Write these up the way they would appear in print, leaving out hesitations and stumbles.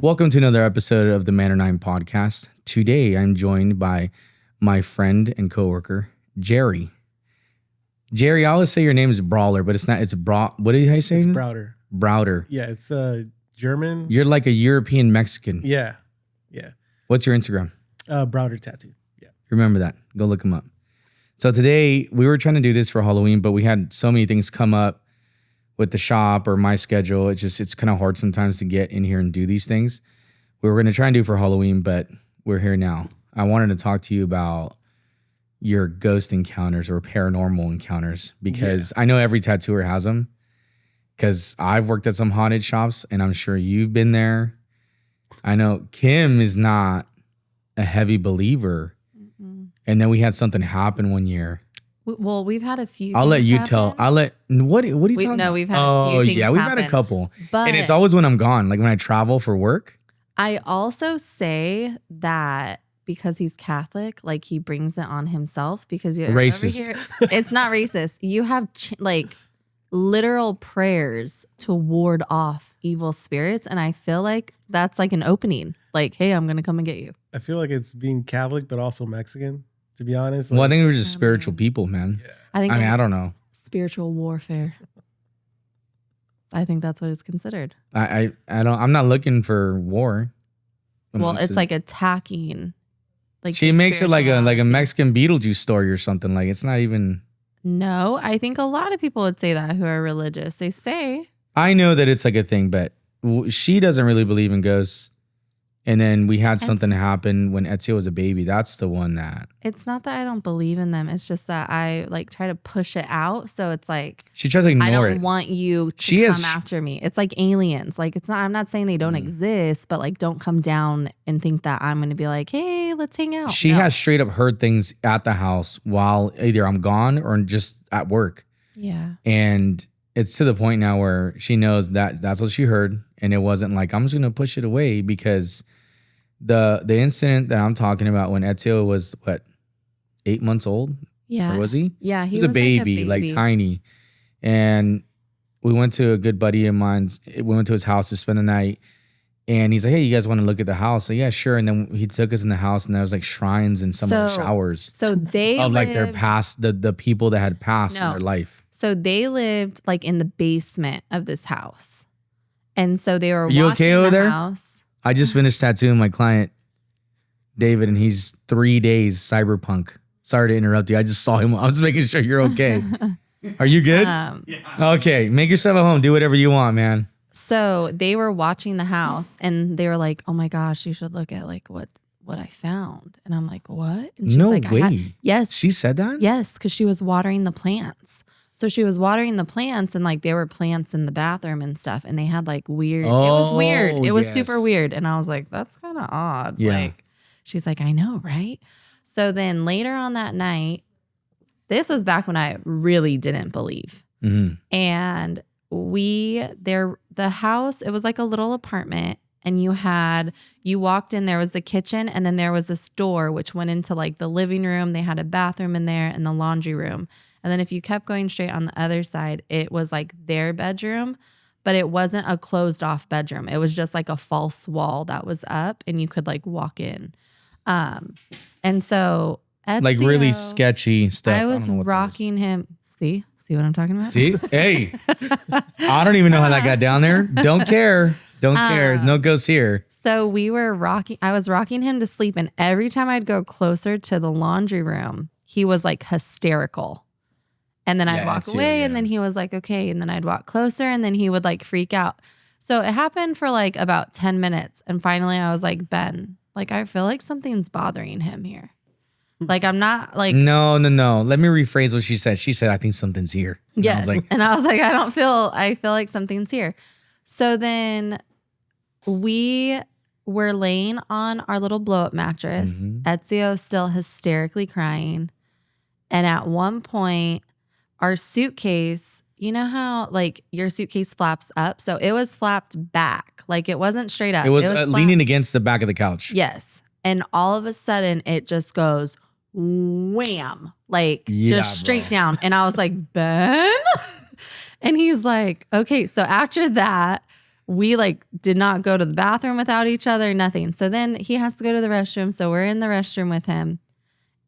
Welcome to another episode of the Manor No podcast. Today, I'm joined by my friend and coworker, Jerry. Jerry, I always say your name is Brawler, but it's not. It's What did I say? It's Brawder. Brawder. Yeah, it's German. You're like a European Mexican. Yeah. What's your Instagram? Brawder tattoo. Yeah. Remember that. Go look him up. So today, we were trying to do this for Halloween, but we had so many things come up with the shop or my schedule. It's kind of hard sometimes to get in here and do these things. We were going to try and do for Halloween, but we're here now. I wanted to talk to you about your ghost encounters or paranormal encounters because I know every tattooer has them because I've worked at some haunted shops and I'm sure you've been there. I know Kim is not a heavy believer. And then we had something happen one year. Well, we've had a few. I'll let you happen. tell. What are you talking about? No, we've had a few things yeah, we've happen. had a couple. But And it's always when I'm gone, like when I travel for work. I also say that because he's Catholic, like he brings it on himself because you're Racist. Over here, it's not racist. You have like literal prayers to ward off evil spirits. And I feel like that's like an opening. Like, hey, I'm going to come and get you. I feel like it's being Catholic, but also Mexican, to be honest. Well, I Like, think we're just spiritual people, man. I think I don't know. spiritual warfare. I think that's what it's considered. I'm not looking for war. Well, it's like attacking. Like she your makes it like a spirituality. Mexican Beetlejuice story or something. Like it's not even. No, I think a lot of people would say that who are religious. They say. I know that it's like a thing, but she doesn't really believe in ghosts. And then we had something happen when Ezio was a baby. That's the one that. It's not that I don't believe in them. It's just that I like try to push it out. So it's like She tries to ignore I don't it. want you to come after me. It's like aliens. Like it's not. I'm not saying they don't exist, but like don't come down and think that I'm going to be like, hey, let's hang out. She No. has straight up heard things at the house while either I'm gone or just at work. Yeah. And it's to the point now where she knows that that's what she heard. And it wasn't like, I'm just going to push it away because the incident that I'm talking about when Ezio was, 8 months old? Yeah. Or was he? Yeah. He was a baby, like tiny. And we went to a good buddy of mine's. We went to his house to spend the night. And he's like, hey, you guys want to look at the house? So yeah, sure. And then he took us in the house and there was like shrines and some of the showers. So they of like their lived- past, the people that had passed in No. their life. So they lived like in the basement of this house. And so they were You watching okay over the there? house. I just finished tattooing my client, David, and he's 3 days cyberpunk. Sorry to interrupt you. I just saw him. I was making sure you're okay. Are you good? Okay. Make yourself at home. Do whatever you want, man. So they were watching the house and they were like, oh my gosh, you should look at like what I found. And I'm like, what? And she's No like, way. Yes. She said that? Yes, because she was watering the plants. So she was watering the plants and like there were plants in the bathroom and stuff. And they had like weird. It was weird. It was super weird. And I was like, that's kind of odd. Yeah. Like, she's like, I know, right? So then later on that night, this was back when I really didn't believe. Mm-hmm. And the house, it was like a little apartment. And you walked in, there was the kitchen and then there was this door which went into like the living room. They had a bathroom in there and the laundry room. And then if you kept going straight on the other side, it was like their bedroom, but it wasn't a closed off bedroom. It was just like a false wall that was up and you could like walk in. And so Ezio, Like really sketchy stuff. I don't was know what that rocking him. See what I'm talking about? is. See? Hey. I don't even know how that got down there. Don't care. Don't care. No ghosts here. So I was rocking him to sleep. And every time I'd go closer to the laundry room, he was like hysterical. And then I'd walk away and then he was like, okay. And then I'd walk closer and then he would like freak out. So it happened for like about 10 minutes. And finally I was like, Ben, like, I feel like something's bothering him here. Like, I'm not like. No. Let me rephrase what she said. She said, I think something's here. And Yes. I was like, and I was like, I feel like something's here. So then we were laying on our little blow up mattress. Ezio still hysterically crying. And at one point, our suitcase, you know how like your suitcase flaps up? So it was flapped back. Like it wasn't straight up. it was flapped. leaning against the back of the couch. Yes. And all of a sudden it just goes wham, like just straight down. And I was like, Ben? And he's like, okay. So after that, we like did not go to the bathroom without each other, nothing. So then he has to go to the restroom. So we're in the restroom with him.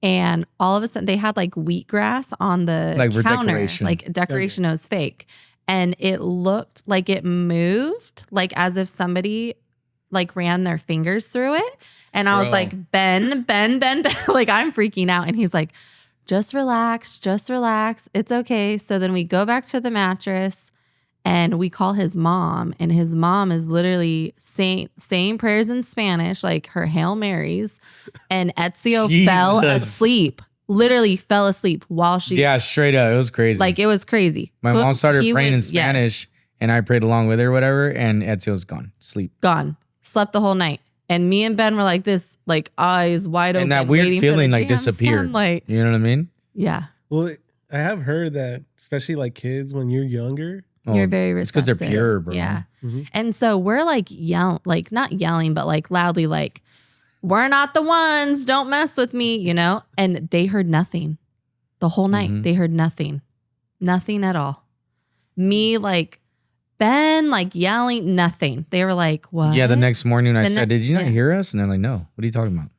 And all of a sudden they had like wheatgrass on the Like for counter, decoration. like decoration. It was fake. And it looked like it moved, like as if somebody like ran their fingers through it. And I was Bro. like, Ben, like I'm freaking out. And he's like, just relax. It's okay. So then we go back to the mattress and we call his mom. And his mom is literally saying prayers in Spanish, like her Hail Marys. And Ezio fell Jesus. asleep, literally fell asleep while she. Yeah, straight up. It was crazy. Like it was crazy. My mom started He praying in went- Spanish and I prayed along with her or whatever. And Ezio's gone. Sleep. Gone. Slept the whole night. And me and Ben were like this, like eyes wide open. And that weird waiting for feeling the like damn disappeared. sunlight. You know what I mean? Yeah. Well, I have heard that, especially like kids, when you're younger, You're very It's because they're receptive. pure, bro. Yeah. Mhm. And so we're like not yelling, but like loudly, like, we're not the ones, don't mess with me, you know? And they heard nothing the whole night. Mhm. They heard nothing at all. Me, like, Ben, like yelling, nothing. They were like, what? Yeah, the next morning I The said, ne- did you not yeah. hear us? And they're like, no. What are you talking about?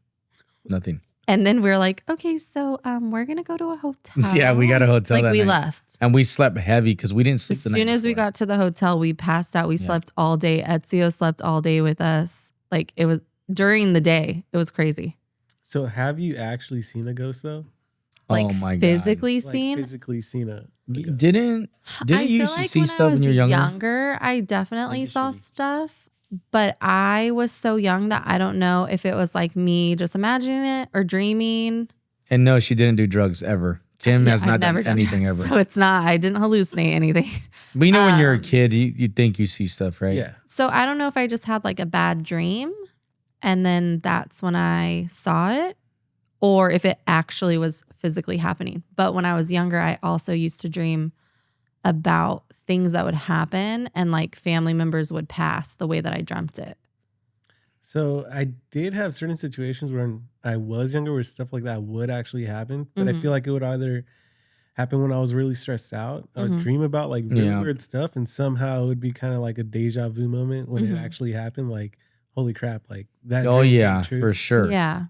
Nothing. And then we were like, okay, so we're going to go to a hotel. Yeah, we got a hotel Like that we night. left. And we slept heavy because we didn't sleep As the night soon as we before. got to the hotel, we passed out. We slept all day. Ezio slept all day with us. Like it was during the day. It was crazy. so have you actually seen a ghost though? Like oh my physically Like seen. physically seen a God. ghost? Didn't you feel used to like see when stuff I was when you were younger? I definitely saw Initially. stuff, but I was so young that I don't know if it was like me just imagining it or dreaming. And no, she didn't do drugs ever. Tim has I've not never done done anything drugs, ever. So it's not, I didn't hallucinate anything. But you know when you're a kid, you think you see stuff, right? Yeah. So I don't know if I just had like a bad dream and then that's when I saw it or if it actually was physically happening. But when I was younger, I also used to dream about things that would happen and like family members would pass the way that I dreamt it. So I did have certain situations where I was younger where stuff like that would actually happen, but I Mhm. feel like it would either happen when I was really stressed out. I would Mhm. dream about like really Yeah. weird stuff, and somehow it would be kind of like a deja vu moment when Mhm. it actually happened. Like, holy crap! Like that. Oh dream came yeah, true. for sure. Yeah.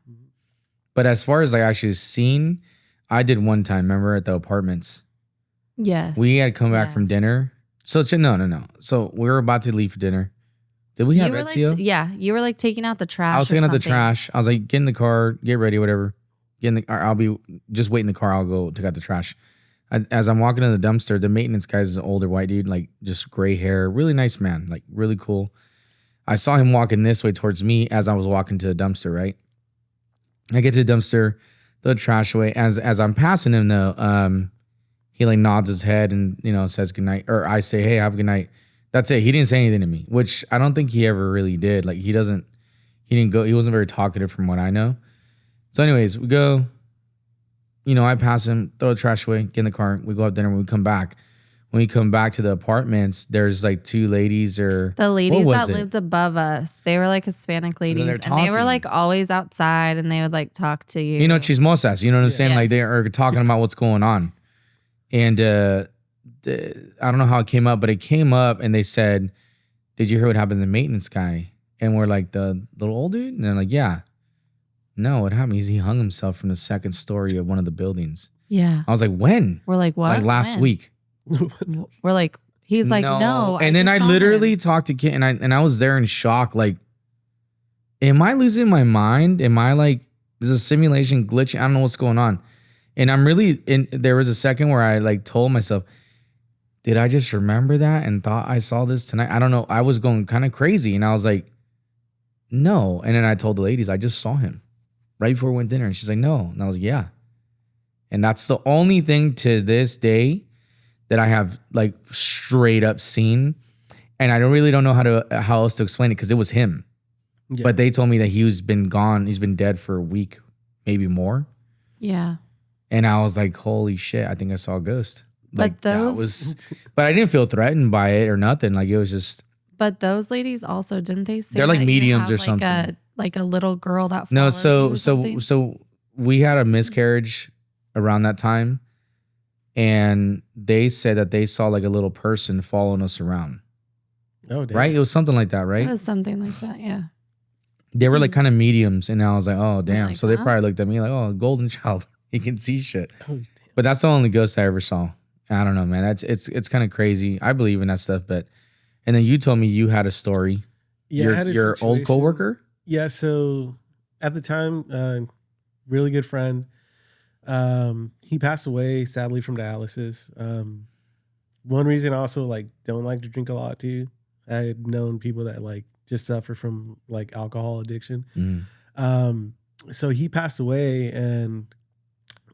But as far as like actually seen, I did one time. Remember at the apartments, Yes. we had come back from Yes. dinner. So no. So we were about to leave for dinner. Did we have you were like, Ezio? you were like taking out the trash. I was or taking out the something. trash. I was like, get in the car, get ready, whatever. Get in the. Or I'll be just wait in the car. I'll go take out the trash. As I'm walking to the dumpster, the maintenance guy is an older white dude, like just gray hair, really nice man, like really cool. I saw him walking this way towards me as I was walking to the dumpster. Right. I get to the dumpster, throw the trash away. As I'm passing him though, he like nods his head and says goodnight, or I say, hey, have a good night. That's it. He didn't say anything to me, which I don't think he ever really did. Like he wasn't very talkative from what I know. So anyways, we go, I pass him, throw the trash away, get in the car. We go have dinner. When we come back, to the apartments, there's like two ladies or The ladies what that was it? lived above us, they were like Hispanic ladies, they're and they were talking. like always outside, and they would like talk to you. chismosas. You know what I'm saying? Yes. Like they are talking about what's going on. And I don't know how it came up, but it came up and they said, did you hear what happened to the maintenance guy? And we're like, the little old dude? And they're like, yeah. No, what happened is he hung himself from the second story of one of the buildings. Yeah, I was like, when? we're like, what? Like last When? week. We're like, he's like, no. And then I just saw literally him. talked to Kit and I was there in shock. Like, am I losing my mind? Am I like, is a simulation glitching? I don't know what's going on. And there was a second where I like told myself, did I just remember that and thought I saw this tonight? I don't know. I was going kind of crazy and I was like, no. And then I told the ladies, I just saw him right before we went dinner. And she's like, no. And I was like, yeah. And that's the only thing to this day that I have like straight up seen. And I don't know how else to explain it because it was him. Yeah. But they told me that he's been gone. He's been dead for a week, maybe more. Yeah, And I was like, holy shit, I think I saw a ghost. Like, But but I didn't feel threatened by it or nothing. Like it was just, but those ladies also didn't they say They're like that you mediums have, or like something. like a little girl that no. follows you or something? So we had a miscarriage around that time. And they said that they saw like a little person following us around. Oh, damn. right? It was something like that, It right? was something like that. Yeah. They were like kind of mediums, and I was like, oh damn. like, So they huh? probably looked at me like, oh, golden child, he can see shit. Oh, damn. But that's the only ghost I ever saw. I don't know, man. It's kind of crazy. I believe in that stuff, but and then you told me you had a story. Yeah, I had a your old situation. coworker. Yeah, so at the time, really good friend. He passed away sadly from dialysis. One reason I also like don't like to drink a lot too. I've known people that like just suffer from like alcohol addiction. Mm. So he passed away, and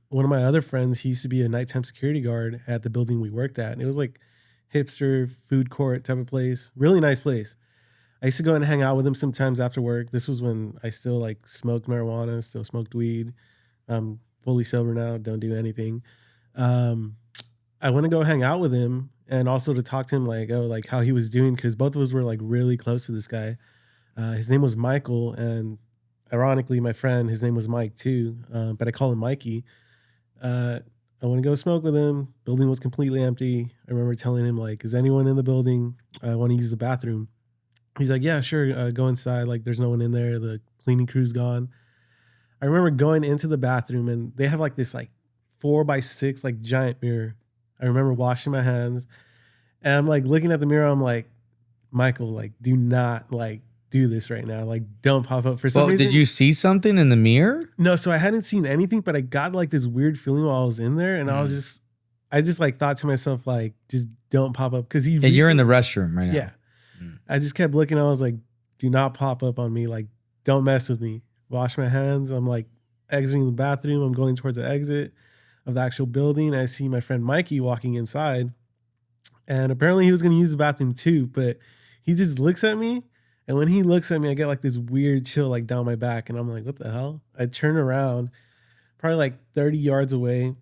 one of my other friends, he used to be a nighttime security guard at the building we worked at, and it was like hipster food court type of place, really nice place. I used to go and hang out with him sometimes after work. This was when I still like smoked marijuana, still smoked weed. I'm fully sober now, don't do anything. I want to go hang out with him and also to talk to him like, oh, like how he was doing, because both of us were like really close to this guy. His name was Michael, and ironically, my friend, his name was Mike too, but I call him Mikey. I want to go smoke with him. Building was completely empty. I remember telling him like, is anyone in the building? I want to use the bathroom. He's like, yeah, sure. Go inside. Like, there's no one in there. The cleaning crew's gone. I remember going into the bathroom, and they have like this like 4x6 like giant mirror. I remember washing my hands, and I'm like looking at the mirror. I'm like, Michael, like, do not like do this right now. Like, don't pop up for some reason. Did you see something in the mirror? No, so I hadn't seen anything, but I got like this weird feeling while I was in there, and I just like thought to myself like, just don't pop up because You're in the restroom right now. Yeah. I just kept looking. I was like, do not pop up on me. Like, don't mess with me. Wash my hands. I'm like exiting the bathroom. I'm going towards the exit of the actual building. I see my friend Mikey walking inside. And apparently he was going to use the bathroom too, but he just looks at me. And when he looks at me, I get like this weird chill like down my back. And I'm like, what the hell? I turn around, probably like 30 yards away,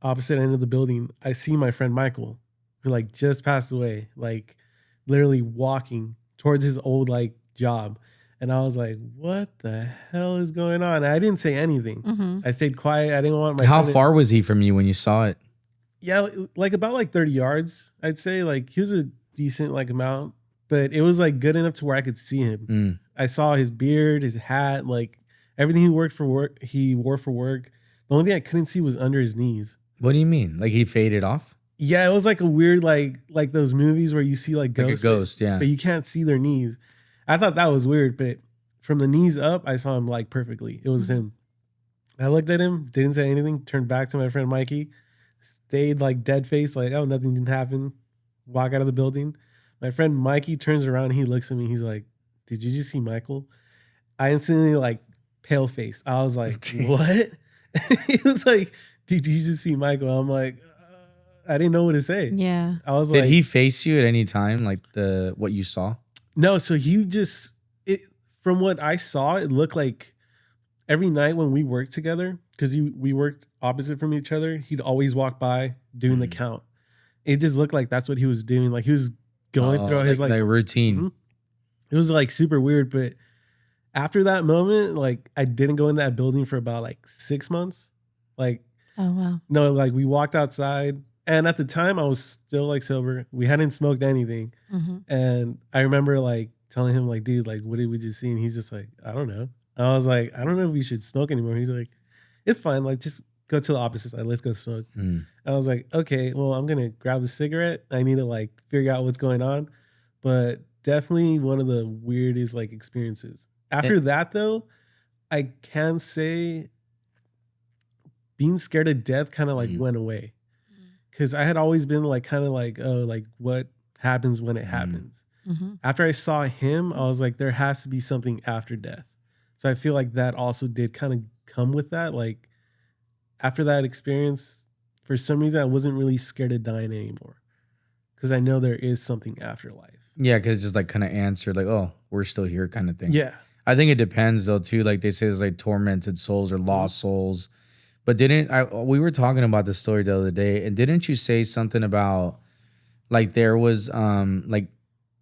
opposite end of the building. I see my friend Michael, who like just passed away, like literally walking towards his old like job. And I was like, what the hell is going on? I didn't say anything. Mm-hmm. I stayed quiet. I didn't want my How friend far was he from you when you saw it? Yeah, like about like 30 yards, I'd say. Like he was a decent like amount, but it was like good enough to where I could see him. I saw his beard, his hat, like everything he wore for work. The only thing I couldn't see was under his knees. What do you mean? Like he faded off? Yeah, it was like a weird like those movies where you see like ghosts, like a ghost, yeah, but you can't see their knees. I thought that was weird, but from the knees up, I saw him like perfectly. It was him. I looked at him, didn't say anything, turned back to my friend Mikey, stayed like dead face, like, oh, nothing didn't happen. Walk out of the building. My friend Mikey turns around, he looks at me, he's like, did you just see Michael? I instantly like pale face. I was like, what? He was like, did you just see Michael? I'm like, I didn't know what to say. Yeah. I was Did like, he face you at any time, like what you saw? no, so he just from what I saw, it looked like every night when we worked together, because we worked opposite from each other, he'd always walk by doing the count. It just looked like that's what he was doing. Like he was going through his like routine. Mm-hmm. It was like super weird, but after that moment, like I didn't go in that building for about like 6 months. Like, oh wow, no, like we walked outside, and at the time I was still like sober. We hadn't smoked anything, and I remember like telling him like, dude, like what did we just see? And he's just like, I don't know. I was like, I don't know if we should smoke anymore. He's like, it's fine. Like just go to the opposite side. Let's go smoke. I was like, okay, well, I'm gonna grab a cigarette. I need to like figure out what's going on, but definitely one of the weirdest like experiences. After that though, I can say being scared of death kind of like went away, because I had always been like kind of like, oh, like what happens when it happens. After I saw him, I was like, there has to be something after death. So I feel like that also did kind of come with that. Like after that experience, for some reason, I wasn't really scared of dying anymore, because I know there is something after life. Yeah, because it's just like kind of answered like, oh, we're still here kind of thing. Yeah. I think it depends though too. Like they say there's like tormented souls or lost souls. But we were talking about this story the other day, and didn't you say something about like there was like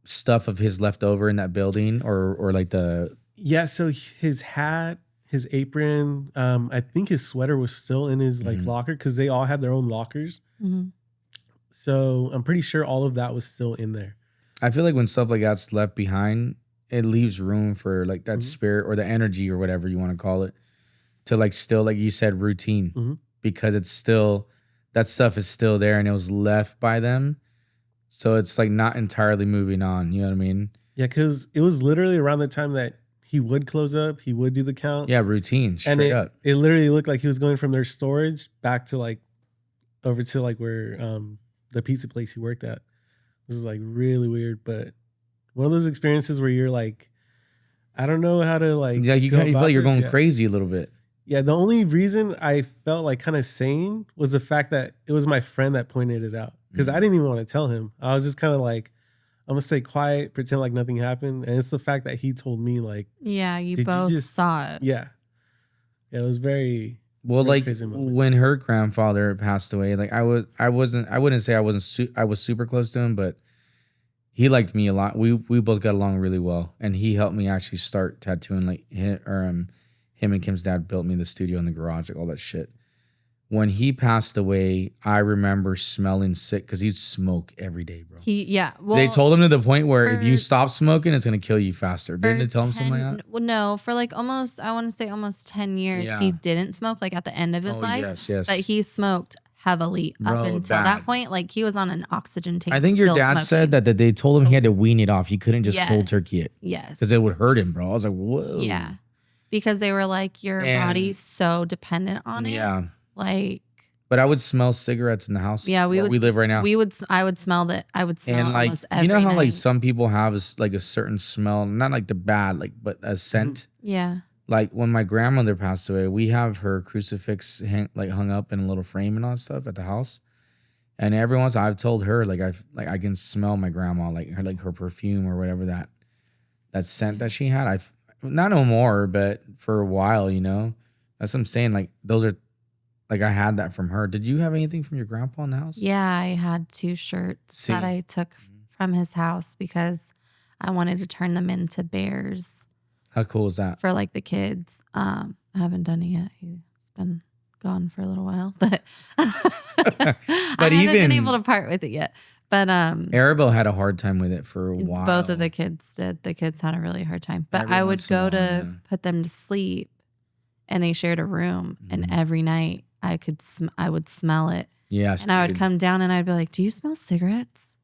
stuff of his left over in that building or like the... Yeah, so his hat, his apron, I think his sweater was still in his like locker, because they all had their own lockers. So I'm pretty sure all of that was still in there. I feel like when stuff like that's left behind, it leaves room for like that Mhm. spirit or the energy or whatever you want to call it to like still, like you said, routine Mhm. because it's still, that stuff is still there and it was left by them. So it's like not entirely moving on. You know what I mean? Yeah, because it was literally around the time that he would close up, he would do the count. Yeah, routine, and straight up. it literally looked like he was going from their storage back to like over to like where the pizza place he worked at. This is like really weird, but one of those experiences where you're like, I don't know how to like. Yeah, you go feel about like you're this. going Yeah. crazy a little bit. Yeah, the only reason I felt like kind of sane was the fact that it was my friend that pointed it out because I didn't even want to tell him. I was just kind of like, I'm gonna stay quiet, pretend like nothing happened, and it's the fact that he told me like, Yeah, you Did you both just- saw it. yeah, it was very Well, very like crazy moment. when her grandfather passed away, like I wouldn't say I was super close to him, but he liked me a lot. We both got along really well, and he helped me actually start tattooing. Like him and Kim's dad built me the studio in the garage, like all that shit. When he passed away, I remember smelling sick because he'd smoke every day, bro. Well, they told him to the point where if for- you stop smoking, it's gonna kill you faster. Didn't for they tell him something like that? Well, no, for like almost, I want to say almost 10 years, Yeah. he didn't smoke like at the end of his life. Yes. But he smoked heavily Bro, up until bad. that point. Like he was on an oxygen tank. I think your still dad smoking. said that they told him he had to wean it off. He couldn't just cold Yes. turkey it Yes. because it would hurt him, bro. I was like, whoa. Yeah. Because they were like, your And- body's so dependent on it. Yeah. Like, But I would smell cigarettes in the house. Yeah, where we live right now. I would smell that. I would smell and like almost every you know how night. like some people have like a certain smell, not like the bad, like but a scent. Yeah. Like when my grandmother passed away, we have her crucifix hung up in a little frame and all that stuff at the house. And every once I've told her I can smell my grandma, like her perfume or whatever that scent that she had. I've not no more, but for a while, you know. That's what I'm saying. Like those are like I had that from her. Did you have anything from your grandpa in the house? Yeah, I had 2 shirts that I took from his house because I wanted to turn them into bears How cool is that? for like the kids. I haven't done it yet. He's been gone for a little while, but I haven't been able to part with it yet. But Arabelle had a hard time with it for a while. both of the kids did. The kids had a really hard time. But Every I would once in a go while, to yeah. put them to sleep, and they shared a room, and every night I would smell it. Yes, And I would dude. come down and I'd be like, "Do you smell cigarettes?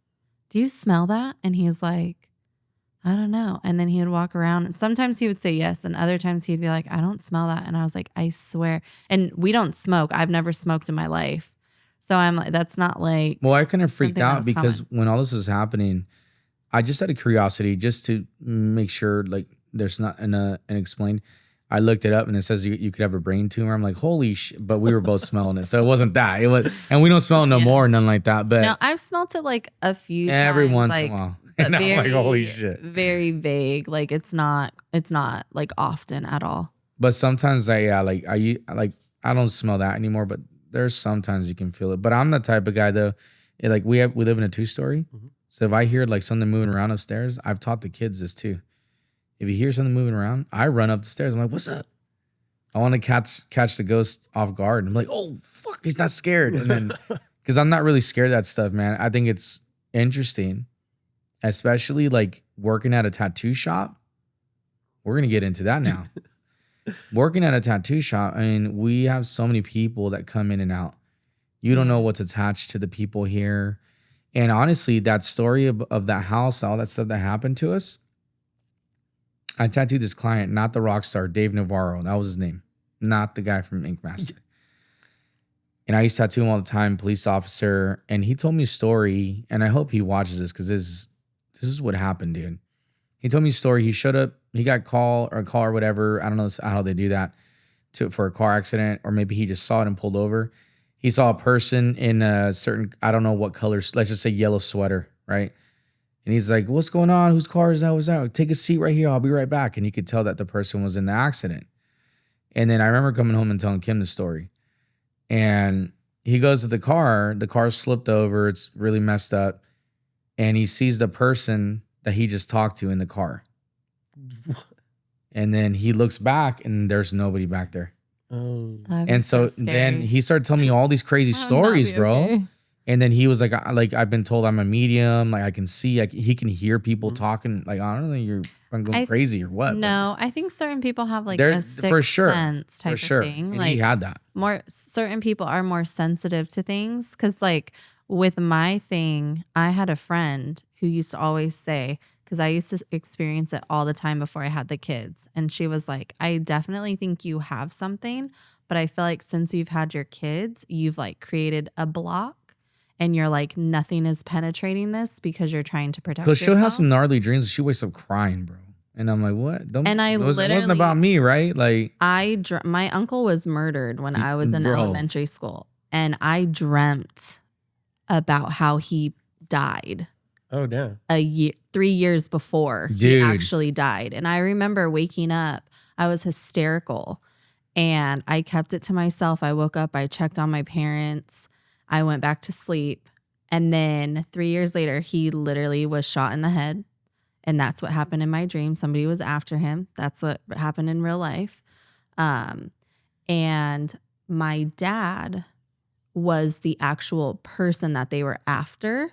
Do you smell that?" And he's like, "I don't know." And then he would walk around, and sometimes he would say yes, and other times he'd be like, "I don't smell that." And I was like, "I swear." And we don't smoke. I've never smoked in my life. So I'm like, that's not like, Well, I kind of freaked something that out was because common. when all this was happening, I just had a curiosity just to make sure like there's not an explained. I looked it up and it says you could have a brain tumor. I'm like, holy shit. But we were both smelling it. So it wasn't that. It was, and we don't smell it no Yeah. more, nothing like that. But no, I've smelt it like a few every times, once like, in a while. but And I'm very, like, holy shit. very vague. Like it's not like often at all. But sometimes I don't smell that anymore, but there's sometimes you can feel it. But I'm the type of guy though, we live in a 2-story. Mhm. So if I hear like something moving around upstairs, I've taught the kids this too. If you hear something moving around, I run up the stairs. I'm like, what's up? I want to catch the ghost off guard. And I'm like, oh fuck, he's not scared. And then because I'm not really scared of that stuff, man. I think it's interesting, especially like working at a tattoo shop. We're gonna get into that now. Working at a tattoo shop, I mean, we have so many people that come in and out. You don't know what's attached to the people here. And honestly, that story of that house, all that stuff that happened to us, I tattooed this client, not the rock star, Dave Navarro. That was his name, not the guy from Ink Master. And I used to tattoo him all the time, police officer. And he told me a story, and I hope he watches this because this is what happened, dude. He told me a story. He showed up, he got a call or whatever. I don't know how they do that for a car accident, or maybe he just saw it and pulled over. He saw a person in a certain, I don't know what color, let's just say yellow sweater, right? And he's like, what's going on? Whose car is that? Was that? Take a seat right here. I'll be right back. And you could tell that the person was in the accident. And then I remember coming home and telling Kim the story. And he goes to the car's flipped over. It's really messed up. And he sees the person that he just talked to in the car. And then he looks back and there's nobody back there. Oh, That'd be And so scary. then he started telling me all these crazy That would not stories, be bro. okay. And then he was like, I've been told I'm a medium. Like I can see, he can hear people talking. Like, I don't know, you're going crazy or what? No, I think certain people have like They're- a sixth for sure. sense type For sure. of thing. And like he had that. more certain people are more sensitive to things. Cause like with my thing, I had a friend who used to always say, because I used to experience it all the time before I had the kids. And she was like, I definitely think you have something, but I feel like since you've had your kids, you've like created a block. And you're like, nothing is penetrating this because you're trying to protect Because she'll yourself. have some gnarly dreams. She wakes up crying, bro. And I'm like, what? And it wasn't about me, right? Like, my uncle was murdered when I was in elementary school. And I dreamt about how he died. Oh, damn. 3 years before he actually died. And I remember waking up, I was hysterical. And I kept it to myself. I woke up, I checked on my parents. I went back to sleep. And then 3 years later, he literally was shot in the head. And that's what happened in my dream. Somebody was after him. That's what happened in real life. And my dad was the actual person that they were after,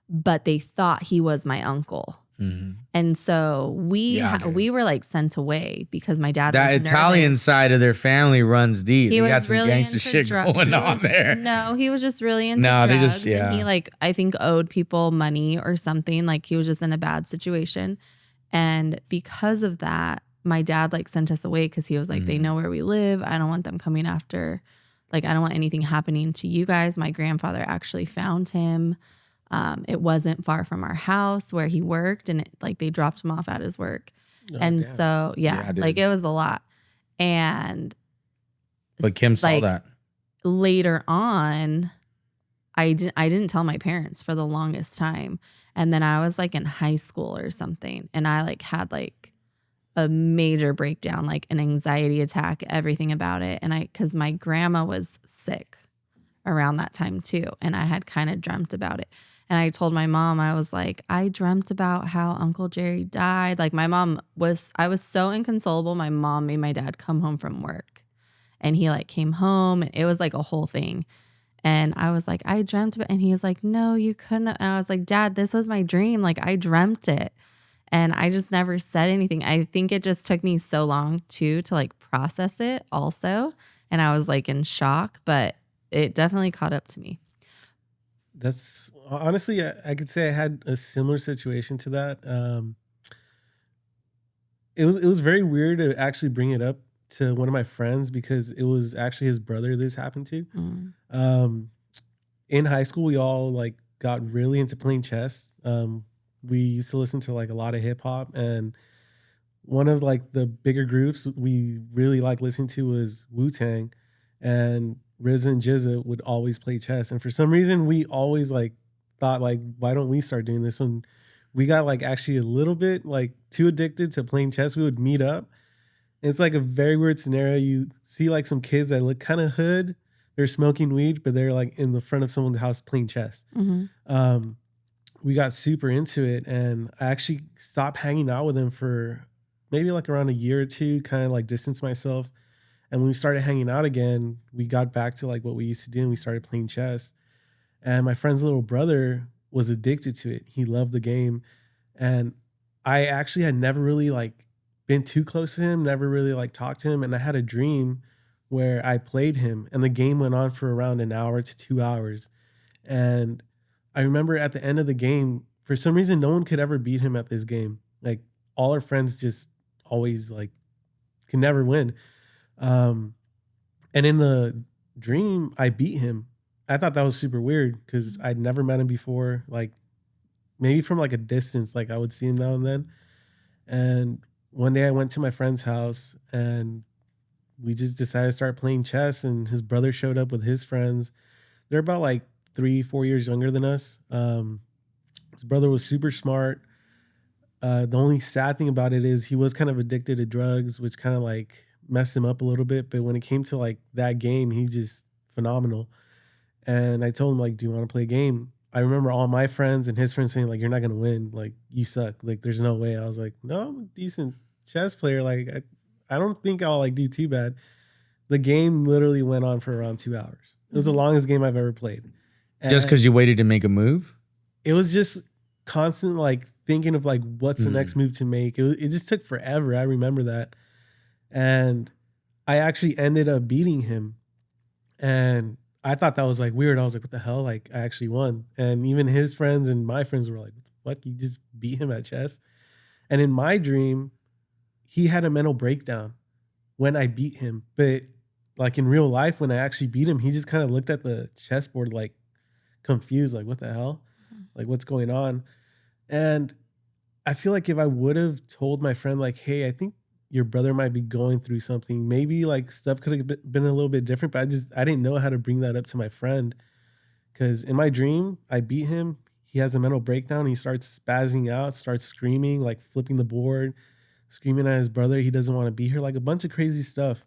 but they thought he was my uncle. Mm-hmm. And so we were like sent away because my dad was Italian nervous. side of their family runs deep. He they was got some really gangster shit going on there. No, he was just really into drugs. And he like, I think owed people money or something. Like he was just in a bad situation. And because of that, my dad like sent us away because he was like, they know where we live. I don't want them coming after. Like, I don't want anything happening to you guys. My grandfather actually found him. It wasn't far from our house where he worked, and they dropped him off at his work. Oh, and damn. So, like it was a lot. But Kim saw that. Later on, I didn't tell my parents for the longest time. And then I was like in high school or something, and I like had like a major breakdown, like an anxiety attack, everything about it. And because my grandma was sick around that time too. And I had kind of dreamt about it. And I told my mom, I was like, I dreamt about how Uncle Jerry died. Like I was so inconsolable. My mom made my dad come home from work, and he like came home, and it was like a whole thing. And I was like, I dreamt about it. And he was like, no, you couldn't. And I was like, Dad, this was my dream. Like I dreamt it. And I just never said anything. I think it just took me so long too to like process it also. And I was like in shock, but it definitely caught up to me. That's honestly, I could say I had a similar situation to that. It was very weird to actually bring it up to one of my friends because it was actually his brother this happened to. In high school, we all like got really into playing chess. We used to listen to like a lot of hip hop, and one of like the bigger groups we really liked listening to was Wu-Tang, and RZA and GZA would always play chess. And for some reason, we always like thought like, why don't we start doing this? And we got like actually a little bit like too addicted to playing chess. We would meet up. And it's like a very weird scenario. You see like some kids that look kind of hood. They're smoking weed, but they're like in the front of someone's house playing chess. Mm-hmm. We got super into it, and I actually stopped hanging out with them for maybe like around a year or two, kind of like distanced myself. And when we started hanging out again, we got back to like what we used to do, and we started playing chess. And my friend's little brother was addicted to it. He loved the game. And I actually had never really like been too close to him, never really like talked to him. And I had a dream where I played him, and the game went on for around an hour to 2 hours. And I remember at the end of the game, for some reason, no one could ever beat him at this game. Like all our friends just always like can never win. And in the dream, I beat him. I thought that was super weird because I'd never met him before. Like maybe from like a distance, like I would see him now and then. And one day I went to my friend's house, and we just decided to start playing chess, and his brother showed up with his friends. They're about like 3-4 years younger than us. His brother was super smart. The only sad thing about it is he was kind of addicted to drugs, which kind of like messed him up a little bit. But when it came to like that game, he's just phenomenal. And I told him like, do you want to play a game? I remember all my friends and his friends saying like, you're not going to win. Like you suck. Like there's no way. I was like, no, I'm a decent chess player. Like I don't think I'll like do too bad. The game literally went on for around 2 hours. It was the longest game I've ever played. Just because you waited to make a move? It was just constant like thinking of like what's the next move to make. It just took forever. I remember that. And I actually ended up beating him. And I thought that was like weird. I was like, what the hell? Like I actually won. And even his friends and my friends were like, what the fuck? You just beat him at chess? And in my dream, he had a mental breakdown when I beat him. But like in real life, when I actually beat him, he just kind of looked at the chessboard like confused, like what the hell? Like what's going on? And I feel like if I would have told my friend like, hey, I think your brother might be going through something, maybe like stuff could have been a little bit different, but I didn't know how to bring that up to my friend. Because in my dream, I beat him. He has a mental breakdown. He starts spazzing out, starts screaming, like flipping the board, screaming at his brother. He doesn't want to be here, like a bunch of crazy stuff.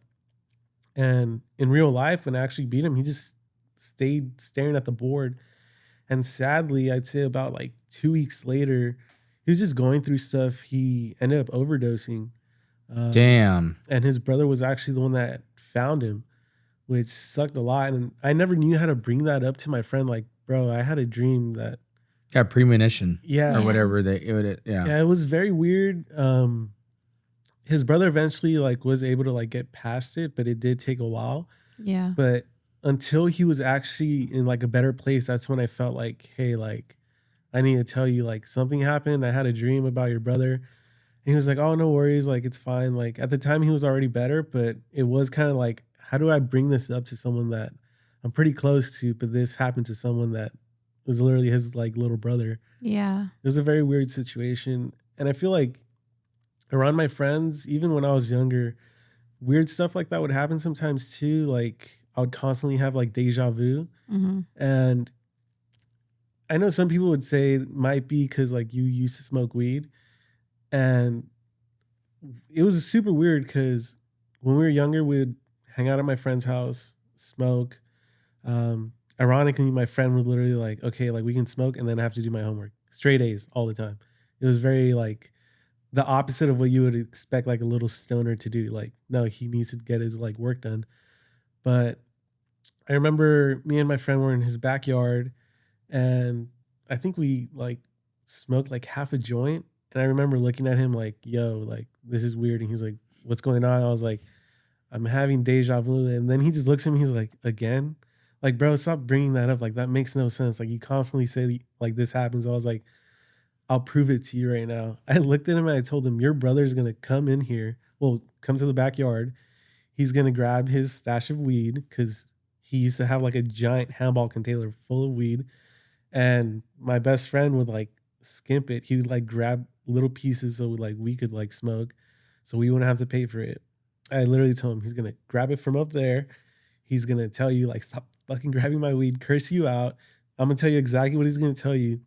And in real life, when I actually beat him, he just stayed staring at the board. And sadly, I'd say about like 2 weeks later, he was just going through stuff. He ended up overdosing. Damn. And his brother was actually the one that found him, which sucked a lot. And I never knew how to bring that up to my friend. Like, bro, I had a dream that. Got premonition. Yeah. Or whatever. Yeah, it was very weird. His brother eventually like was able to like get past it, but it did take a while. Yeah. But until he was actually in like a better place, that's when I felt like, hey, like I need to tell you like something happened. I had a dream about your brother. And he was like, oh, no worries. Like, it's fine. Like at the time he was already better, but it was kind of like, how do I bring this up to someone that I'm pretty close to, but this happened to someone that was literally his like little brother. Yeah. It was a very weird situation. And I feel like around my friends, even when I was younger, weird stuff like that would happen sometimes too. Like I would constantly have like deja vu. Mm-hmm. And I know some people would say it might be because like you used to smoke weed. And it was super weird because when we were younger, we would hang out at my friend's house, smoke. Ironically, my friend would literally like, okay, like we can smoke and then I have to do my homework. Straight A's all the time. It was very like the opposite of what you would expect like a little stoner to do. Like, no, he needs to get his like work done. But I remember me and my friend were in his backyard and I think we like smoked like half a joint. And I remember looking at him like, yo, like this is weird. And he's like, what's going on? I was like, I'm having deja vu. And then he just looks at me. He's like, again? Like, bro, stop bringing that up. Like, that makes no sense. Like, you constantly say like this happens. I was like, I'll prove it to you right now. I looked at him and I told him, your brother's going to come in here. Well, come to the backyard. He's going to grab his stash of weed because he used to have like a giant handball container full of weed. And my best friend would like skimp it. He would like grab little pieces so like we could like smoke so we wouldn't have to pay for it. I literally told him he's going to grab it from up there. He's going to tell you like, stop fucking grabbing my weed, curse you out. I'm going to tell you exactly what he's going to tell you.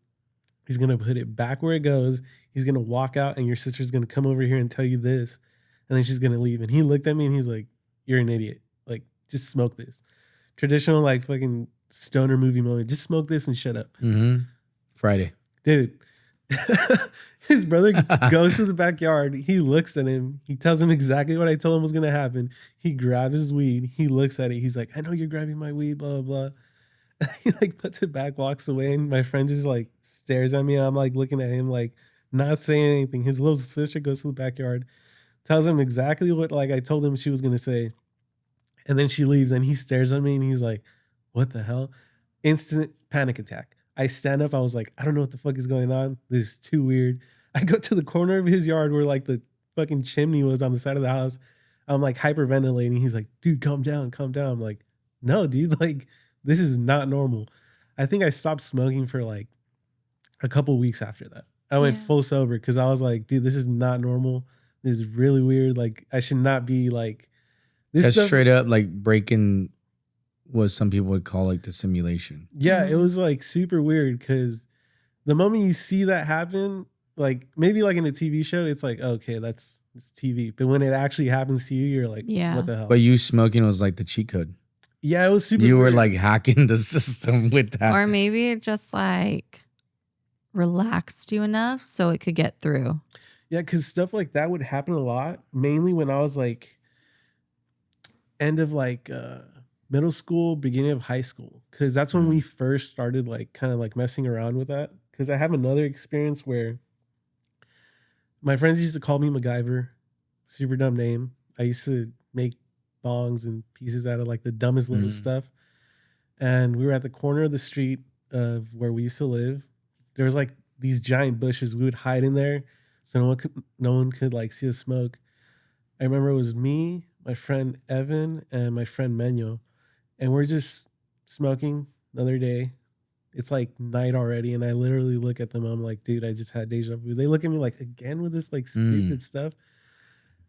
He's going to put it back where it goes. He's going to walk out and your sister's going to come over here and tell you this. And then she's going to leave. And he looked at me and he's like, you're an idiot. Like, just smoke this. Traditional like fucking stoner movie moment. Just smoke this and shut up. Mm-hmm. Friday. Dude. His brother goes to the backyard. He looks at him. He tells him exactly what I told him was going to happen. He grabs his weed. He looks at it. He's like, I know you're grabbing my weed, blah, blah, blah. He like puts it back, walks away. And my friend just like stares at me. And I'm like looking at him, like not saying anything. His little sister goes to the backyard, tells him exactly what like I told him she was going to say. And then she leaves and he stares at me and he's like, what the hell? Instant panic attack. I stand up. I was like, I don't know what the fuck is going on. This is too weird. I go to the corner of his yard where like the fucking chimney was on the side of the house. I'm like hyperventilating. He's like, dude, calm down, calm down. I'm like, no, dude, like this is not normal. I think I stopped smoking for like a couple weeks after that. I went full sober because I was like, dude, this is not normal. This is really weird. Like I should not be like this. That's stuff, straight up like breaking what some people would call like the simulation. Yeah, it was like super weird because the moment you see that happen, like maybe like in a TV show, it's like, okay, it's TV. But when it actually happens to you, you're like, what the hell? But you smoking was like the cheat code. Yeah, it was super You weird. were like hacking the system with that. Or maybe it just like relaxed you enough so it could get through. Yeah, because stuff like that would happen a lot, mainly when I was like end of like middle school, beginning of high school, because that's when we first started like kind of like messing around with that. Because I have another experience where my friends used to call me MacGyver, super dumb name. I used to make bongs and pieces out of like the dumbest little stuff. And we were at the corner of the street of where we used to live. There was like these giant bushes. We would hide in there so no one could like see us smoke. I remember it was me, my friend Evan, and my friend Menyo. And we're just smoking another day. It's like night already. And I literally look at them. I'm like, dude, I just had deja vu. They look at me like, again with this like stupid stuff.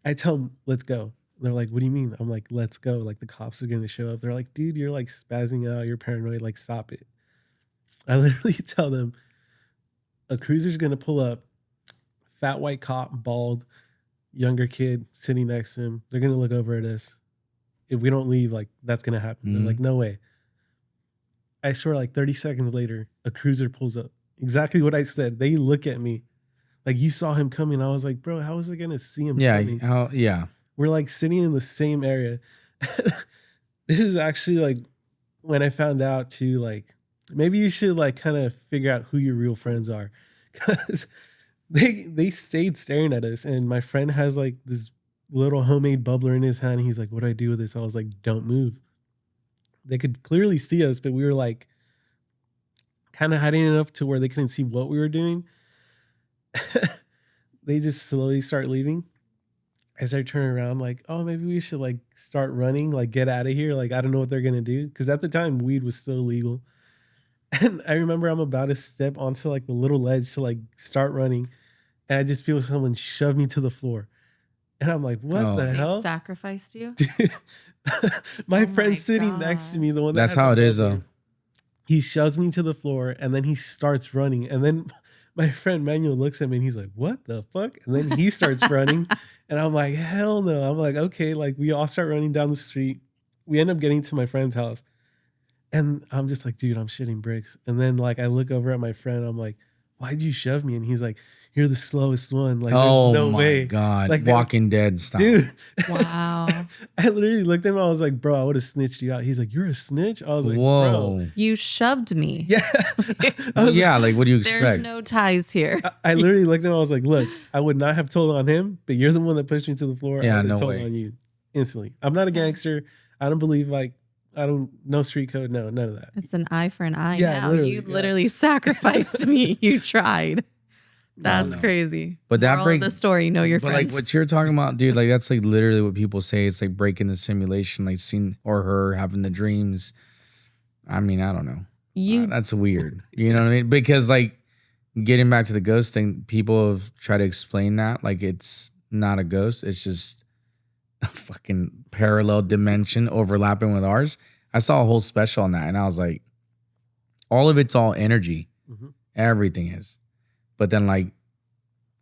I tell them, let's go. They're like, what do you mean? I'm like, let's go. Like the cops are going to show up. They're like, dude, you're like spazzing out. You're paranoid. Like, stop it. I literally tell them a cruiser's going to pull up. Fat white cop, bald, younger kid sitting next to him. They're going to look over at us. If we don't leave, like that's going to happen. They're like, no way. I swear like 30 seconds later, a cruiser pulls up. Exactly what I said. They look at me like, you saw him coming. I was like, bro, how was I going to see him coming? Yeah. We're like sitting in the same area. This is actually like when I found out too, like maybe you should like kind of figure out who your real friends are. Because they stayed staring at us. And my friend has like this little homemade bubbler in his hand. He's like, what do I do with this? I was like, don't move. They could clearly see us, but we were like kind of hiding enough to where they couldn't see what we were doing. They just slowly start leaving. As I turn around, like, oh, maybe we should like start running, like get out of here. Like, I don't know what they're going to do. Because at the time, weed was still legal. And I remember I'm about to step onto like the little ledge to like start running. And I just feel someone shove me to the floor. And I'm like, what the hell? They sacrificed you? Dude, my friend sitting next to me, the one that's how it is, though. He shoves me to the floor and then he starts running. And then my friend Manuel looks at me and he's like, what the fuck? And then he starts running. And I'm like, hell no. I'm like, okay. Like we all start running down the street. We end up getting to my friend's house. And I'm just like, dude, I'm shitting bricks. And then like I look over at my friend. I'm like, why'd you shove me? And he's like, you're the slowest one. Like, there's no way. Oh my God. Like, Walking Dead style. Dude. Wow. I literally looked at him. I was like, bro, I would have snitched you out. He's like, you're a snitch? I was like, whoa. bro. You shoved me. Yeah. Yeah, like what do you expect? There's no ties here. I literally looked at him. I was like, look, I would not have told on him, but you're the one that pushed me to the floor. Yeah, I would no have told way. on you instantly. I'm not a gangster. I don't believe like, no street code. No, none of that. It's an eye for an eye Yeah, now. literally, You literally sacrificed me. You tried. That's crazy. But that Moral of the story, know your But friends. like what you're talking about, dude, like that's like literally what people say. It's like breaking the simulation, like seeing or her having the dreams. I mean, I don't know. That's weird. You know what I mean? Because like getting back to the ghost thing, people have tried to explain that like it's not a ghost. It's just a fucking parallel dimension overlapping with ours. I saw a whole special on that and I was like, all of it's all energy. Mm-hmm. Everything is. But then like,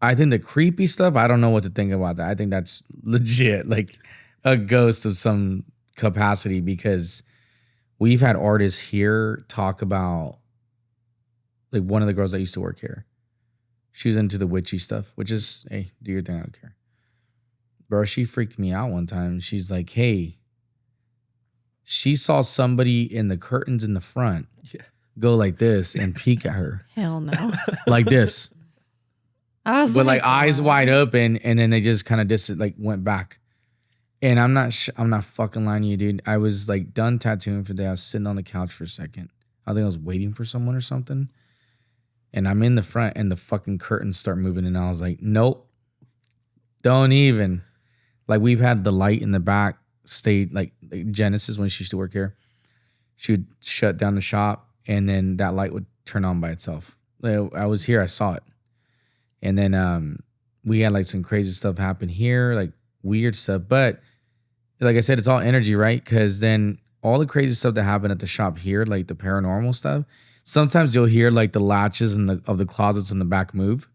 I think the creepy stuff, I don't know what to think about that. I think that's legit, like a ghost of some capacity because we've had artists here talk about like one of the girls that used to work here. She was into the witchy stuff, which is, hey, do your thing, I don't care. Bro, she freaked me out one time. She's like, hey, she saw somebody in the curtains in the front go like this and peek at her. Hell no. Like this. I was But like eyes what? wide open, and then they just kind of like went back. And I'm not fucking lying to you, dude. I was like done tattooing for the day. I was sitting on the couch for a second. I think I was waiting for someone or something. And I'm in the front, and the fucking curtains start moving, and I was like, nope, don't even. Like we've had the light in the back stay like Genesis when she used to work here. She would shut down the shop, and then that light would turn on by itself. I was here, I saw it. And then we had like some crazy stuff happen here, like weird stuff. But like I said, it's all energy, right? Because then all the crazy stuff that happened at the shop here, like the paranormal stuff, sometimes you'll hear like the latches of the closets in the back move.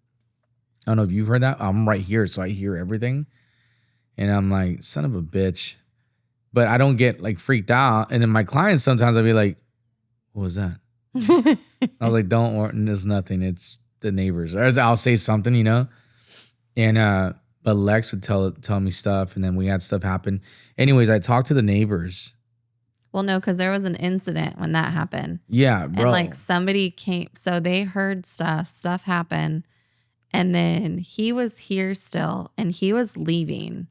I don't know if you've heard that. I'm right here, so I hear everything. And I'm like, son of a bitch. But I don't get like freaked out. And then my clients, sometimes I'll be like, what was that? I was like, don't worry, there's nothing. It's the neighbors. Or I'll say something, you know? And but Lex would tell me stuff, and then we had stuff happen. Anyways, I talked to the neighbors. Well, no, because there was an incident when that happened. Yeah, bro. And like somebody came, so they heard stuff happen. And then he was here still and he was leaving.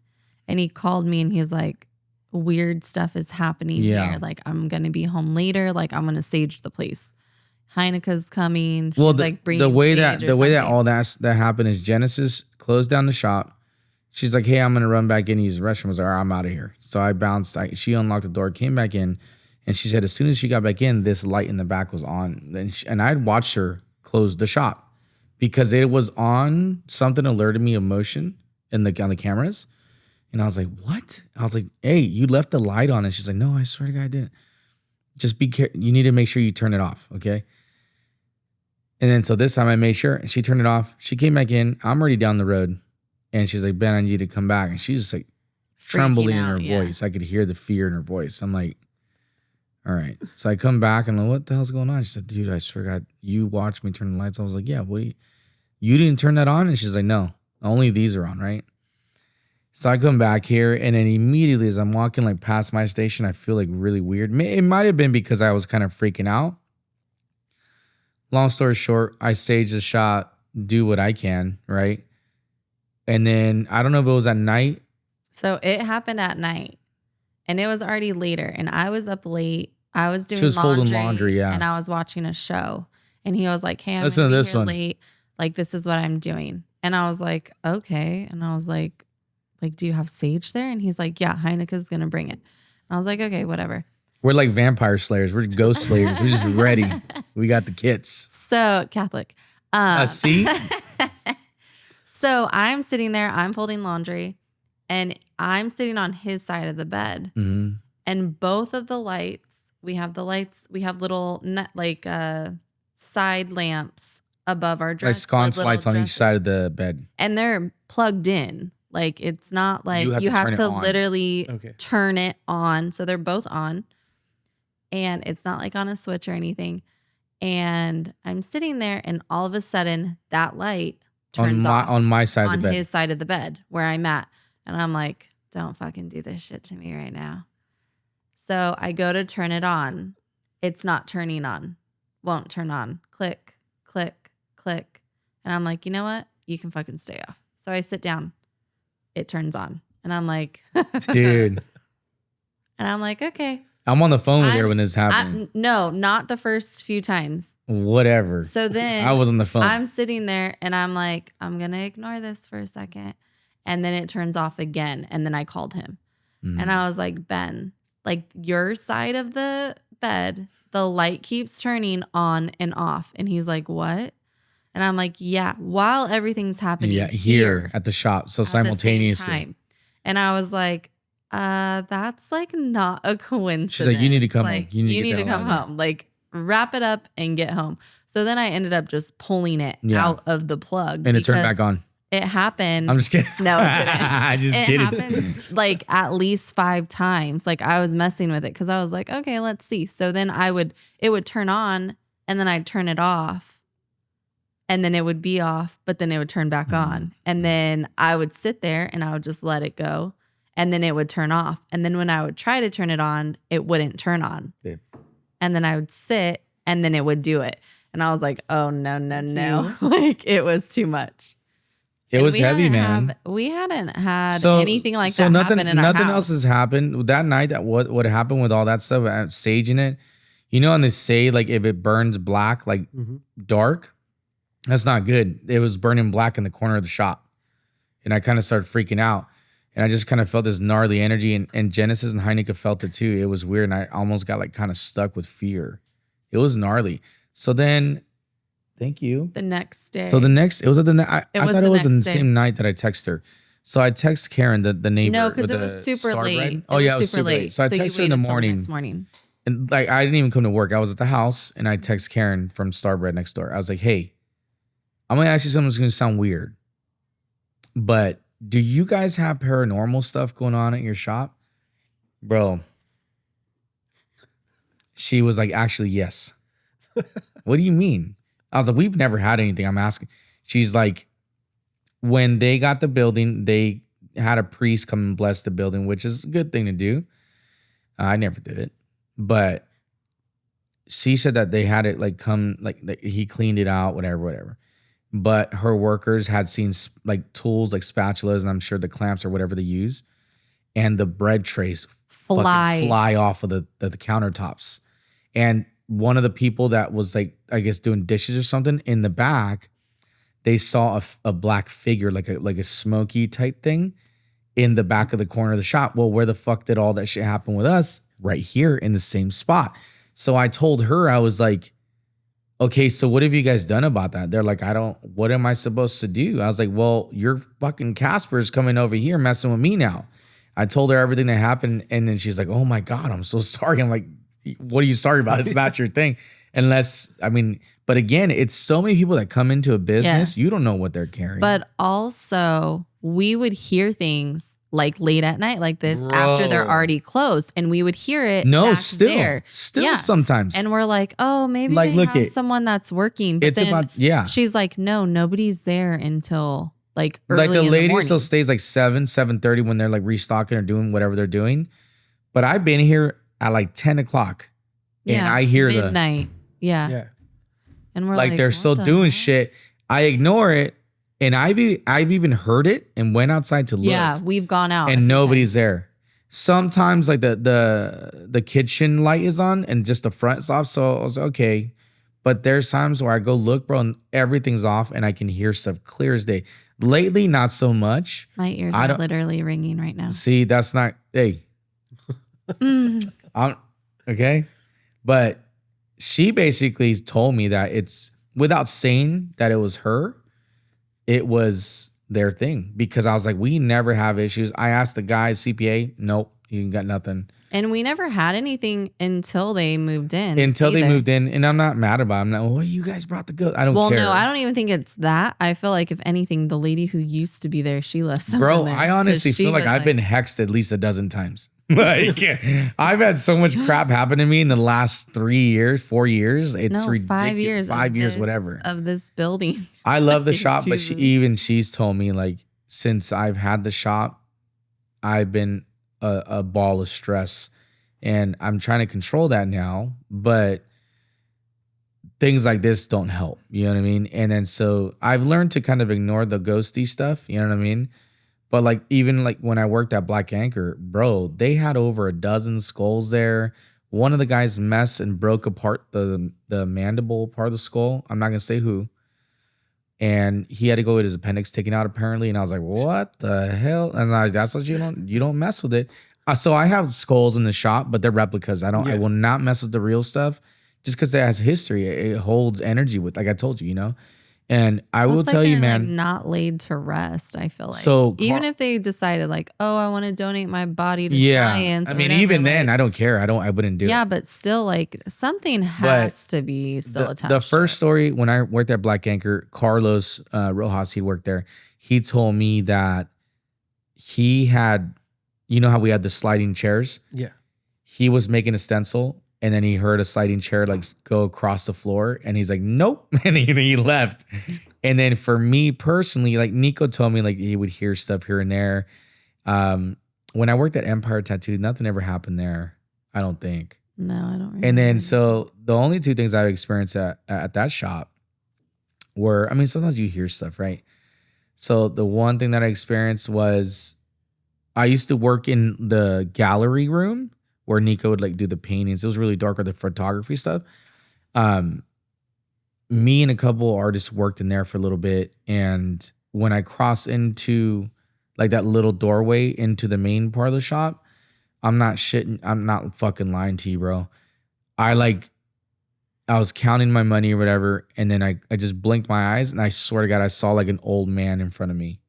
And he called me and he's like, weird stuff is happening here. Like, I'm going to be home later. Like, I'm going to sage the place. Heineke's coming. She's like bringing the way sage that all that happened is Genesis closed down the shop. She's like, hey, I'm going to run back in and use the restroom. I was like, all right, I'm out of here. So I bounced. She unlocked the door, came back in. And she said, as soon as she got back in, this light in the back was on. And I'd watched her close the shop because it was on. Something alerted me of motion on the cameras. And I was like, what? I was like, hey, you left the light on. And she's like, no, I swear to God, I didn't. Just be careful. You need to make sure you turn it off, okay? And then so this time I made sure. And she turned it off. She came back in. I'm already down the road. And she's like, Ben, I need you to come back. And she's just like trembling in her voice. I could hear the fear in her voice. I'm like, all right. So I come back and I'm like, what the hell's going on? She said, dude, I swear to God, you watched me turn the lights on. I was like, yeah, you didn't turn that on? And she's like, no, only these are on, right? So I come back here, and then immediately as I'm walking like past my station, I feel like really weird. It might have been because I was kind of freaking out. Long story short, I stage the shot, do what I can, right? And then I don't know if it was at night. So it happened at night, and it was already later, and I was up late. I was doing folding laundry, yeah. And I was watching a show, and he was like, hey, I'm Listen going to to be here late. Like, this is what I'm doing. And I was like, okay. And I was like, do you have sage there? And he's like, yeah, Heineke's going to bring it. And I was like, okay, whatever. We're like vampire slayers. We're ghost slayers. We're just ready. We got the kits. So Catholic. See? So I'm sitting there, I'm folding laundry, and I'm sitting on his side of the bed. Mm-hmm. And both of the lights, we have little side lamps above our dresser. Like sconce lights on each side of the bed. And they're plugged in. Like, it's not like you have to literally turn it on. So they're both on. And it's not like on a switch or anything. And I'm sitting there, and all of a sudden, that light turns off on my side of the bed. On his side of the bed where I'm at. And I'm like, don't fucking do this shit to me right now. So I go to turn it on. It's not turning on. Won't turn on. Click, click, click. And I'm like, you know what? You can fucking stay off. So I sit down. It turns on. And I'm like, dude. And I'm like, okay. I'm on the phone with her when this happened. No, not the first few times. Whatever. So then I was on the phone. I'm sitting there and I'm like, I'm going to ignore this for a second. And then it turns off again. And then I called him. And I was like, Ben, like, your side of the bed, the light keeps turning on and off. And he's like, what? And I'm like, yeah, while everything's happening here at the shop. So simultaneously. The same time. And I was like, that's like not a coincidence. She's like, you need to come home. You need to come home. Like, wrap it up and get home. So then I ended up just pulling it out of the plug. And it turned back on. It happened. I'm just kidding. No, it didn't. I just it kidding. happened like at least 5 times. Like, I was messing with it because I was like, okay, let's see. So then it would turn on, and then I'd turn it off. And then it would be off, but then it would turn back on. And then I would sit there and I would just let it go. And then it would turn off. And then when I would try to turn it on, it wouldn't turn on. Yeah. And then I would sit and then it would do it. And I was like, oh, no. Like, it was too much. It was heavy, man. We hadn't had anything like that happen in our house. Nothing else has happened. That night, what happened with all that stuff, saging it, you know, and they say, like, if it burns black, like dark, that's not good. It was burning black in the corner of the shop. And I kind of started freaking out. And I just kind of felt this gnarly energy. And Genesis and Heineke felt it too. It was weird. And I almost got like kind of stuck with fear. It was gnarly. So then, thank you. The next day. So it was the same night that I texted her. So I text Karen, the neighbor. No, because it was super late. Oh, yeah, it was super late. So I texted her in the morning. And like, I didn't even come to work. I was at the house and I text Karen from Starbread next door. I was like, hey, I'm going to ask you something that's going to sound weird. But do you guys have paranormal stuff going on at your shop? Bro. She was like, actually, yes. What do you mean? I was like, we've never had anything. I'm asking. She's like, when they got the building, they had a priest come and bless the building, which is a good thing to do. I never did it. But she said that they had it like come, like he cleaned it out, whatever. But her workers had seen like tools, like spatulas, and I'm sure the clamps or whatever they use, and the bread trays fly off of the countertops. And one of the people that was like, I guess doing dishes or something in the back, they saw a black figure, like a smoky type thing in the back of the corner of the shop. Well, where the fuck did all that shit happen with us? Right here in the same spot. So I told her, I was like, okay, so what have you guys done about that? They're like, what am I supposed to do? I was like, well, your fucking Casper's coming over here messing with me now. I told her everything that happened. And then she's like, oh my God, I'm so sorry. I'm like, what are you sorry about? It's not your thing. But again, it's so many people that come into a business. Yes. You don't know what they're carrying. But also we would hear things like late at night like this after they're already closed, and we would hear it. Still sometimes. And we're like, oh, maybe like, they have someone that's working. But then she's like, no, nobody's there until like early the in lady the morning. still stays like 7:30 when they're like restocking or doing whatever they're doing. But I've been here at like 10 o'clock and I hear midnight. Yeah. And we're like they're still doing shit. I ignore it. And I've even heard it and went outside to look. Yeah, we've gone out and nobody's there. Sometimes like the kitchen light is on and just the front's off. So I was like, okay. But there's times where I go look, bro, and everything's off and I can hear stuff clear as day. Lately, not so much. My ears are literally ringing right now. See, that's not, hey. Okay. But she basically told me that it's, without saying that it was her, it was their thing, because I was like, we never have issues. I asked the guy, CPA, nope, you got nothing. And we never had anything until they moved in. And I'm not mad about it. I'm not, well, you guys brought the ghost. I don't care. Well, no, I don't even think it's that. I feel like if anything, the lady who used to be there, she left something Bro, there, I honestly feel like I've been hexed at least a dozen times. Like, I've had so much crap happen to me in the last 3 years, 4 years. It's ridiculous. 5 years. 5 years, whatever. Of this building. I love the shop, but she's told me, like, since I've had the shop, I've been a ball of stress. And I'm trying to control that now, but things like this don't help. You know what I mean? And then so I've learned to kind of ignore the ghosty stuff. You know what I mean? But like, even like when I worked at Black Anchor, bro, they had over a dozen skulls there. One of the guys messed and broke apart the mandible part of the skull. I'm not going to say who. And he had to go with his appendix taken out apparently. And I was like, what the hell? And I was like, that's what you don't mess with it. So I have skulls in the shop, but they're replicas. I will not mess with the real stuff just because it has history. It holds energy with, like I told you, you know? And I will tell you, man, like not laid to rest. I feel like so even if they decided like, oh, I want to donate my body to science. I mean, even then, I don't care. I wouldn't do it. Yeah, but still, like something has to be still attached. The first story when I worked at Black Anchor, Carlos Rojas, he worked there. He told me that he had, you know how we had the sliding chairs? Yeah. He was making a stencil. And then he heard a sliding chair like go across the floor, and he's like, "Nope," and he left. And then for me personally, like Nico told me, like he would hear stuff here and there. When I worked at Empire Tattoo, nothing ever happened there. I don't think. No, I don't. Remember. And then so the only two things I've experienced at that shop were, I mean, sometimes you hear stuff, right? So the one thing that I experienced was I used to work in the gallery room where Nico would like do the paintings. It was really dark with the photography stuff. Me and a couple artists worked in there for a little bit. And when I crossed into like that little doorway into the main part of the shop, I'm not fucking lying to you, bro. I was counting my money or whatever. And then I just blinked my eyes and I swear to God, I saw like an old man in front of me.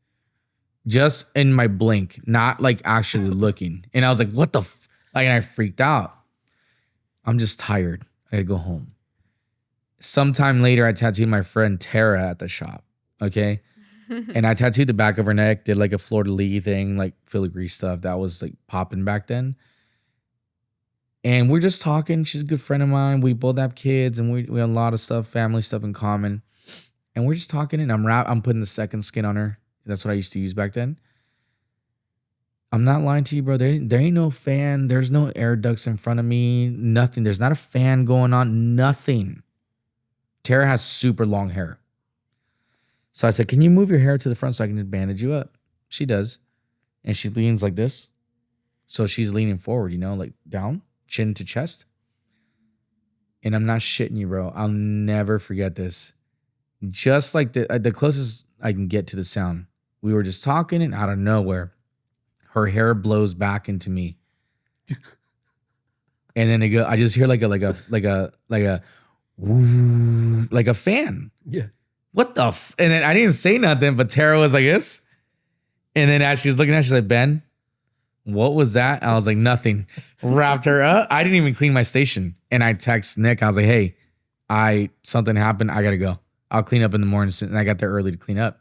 Just in my blink, not like actually looking. And I was like, what the and I freaked out. I'm just tired. I gotta go home. Sometime later, I tattooed my friend Tara at the shop. Okay. And I tattooed the back of her neck, did like a fleur-de-lis thing, like filigree stuff that was like popping back then. And we're just talking. She's a good friend of mine. We both have kids and we have a lot of stuff, family stuff in common. And we're just talking and I'm putting the second skin on her. That's what I used to use back then. I'm not lying to you, bro. There ain't no fan. There's no air ducts in front of me. Nothing. There's not a fan going on. Nothing. Tara has super long hair. So I said, can you move your hair to the front so I can bandage you up? She does. And she leans like this. So she's leaning forward, like down, chin to chest. And I'm not shitting you, bro. I'll never forget this. Just like the closest I can get to the sound. We were just talking, and out of nowhere, her hair blows back into me. And then I just hear like a woo, like a fan. Yeah. What the and then I didn't say nothing, but Tara was like this. And then as she's looking at, she's like, Ben, what was that? I was like, nothing. Wrapped her up. I didn't even clean my station. And I text Nick. I was like, hey, something happened. I gotta go. I'll clean up in the morning. And I got there early to clean up.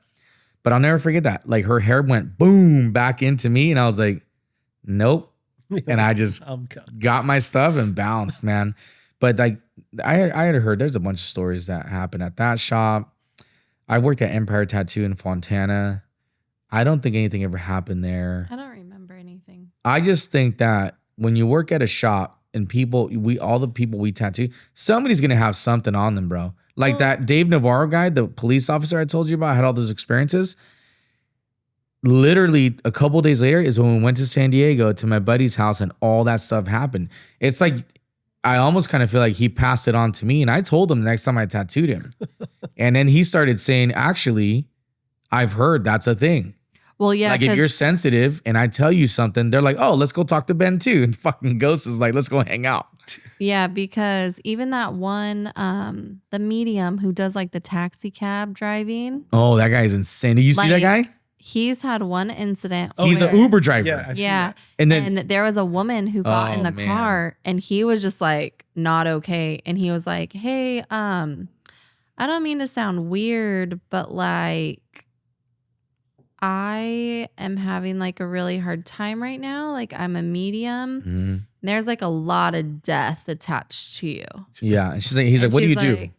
But I'll never forget that. Like her hair went boom back into me. And I was like, nope. And I just got my stuff and bounced, man. But like I had heard there's a bunch of stories that happened at that shop. I worked at Empire Tattoo in Fontana. I don't think anything ever happened there. I don't remember anything. I just think that when you work at a shop and all the people we tattoo, somebody's gonna have something on them, bro. Like that Dave Navarro guy, the police officer I told you about, had all those experiences. Literally a couple days later is when we went to San Diego to my buddy's house and all that stuff happened. It's like, I almost kind of feel like he passed it on to me. And I told him the next time I tattooed him. And then he started saying, actually, I've heard that's a thing. Well, yeah. Like if you're sensitive and I tell you something, they're like, oh, let's go talk to Ben too. And fucking Ghost is like, let's go hang out. Yeah, because even that one, the medium who does like the taxi cab driving. Oh, that guy's insane. Did you see that guy? He's had one incident. He's an Uber driver. Yeah. And then there was a woman who got in the car and he was just like not okay. And he was like, hey, I don't mean to sound weird, but like I am having like a really hard time right now. Like I'm a medium. Mm-hmm. There's like a lot of death attached to you. Yeah. And he's like, what do you do?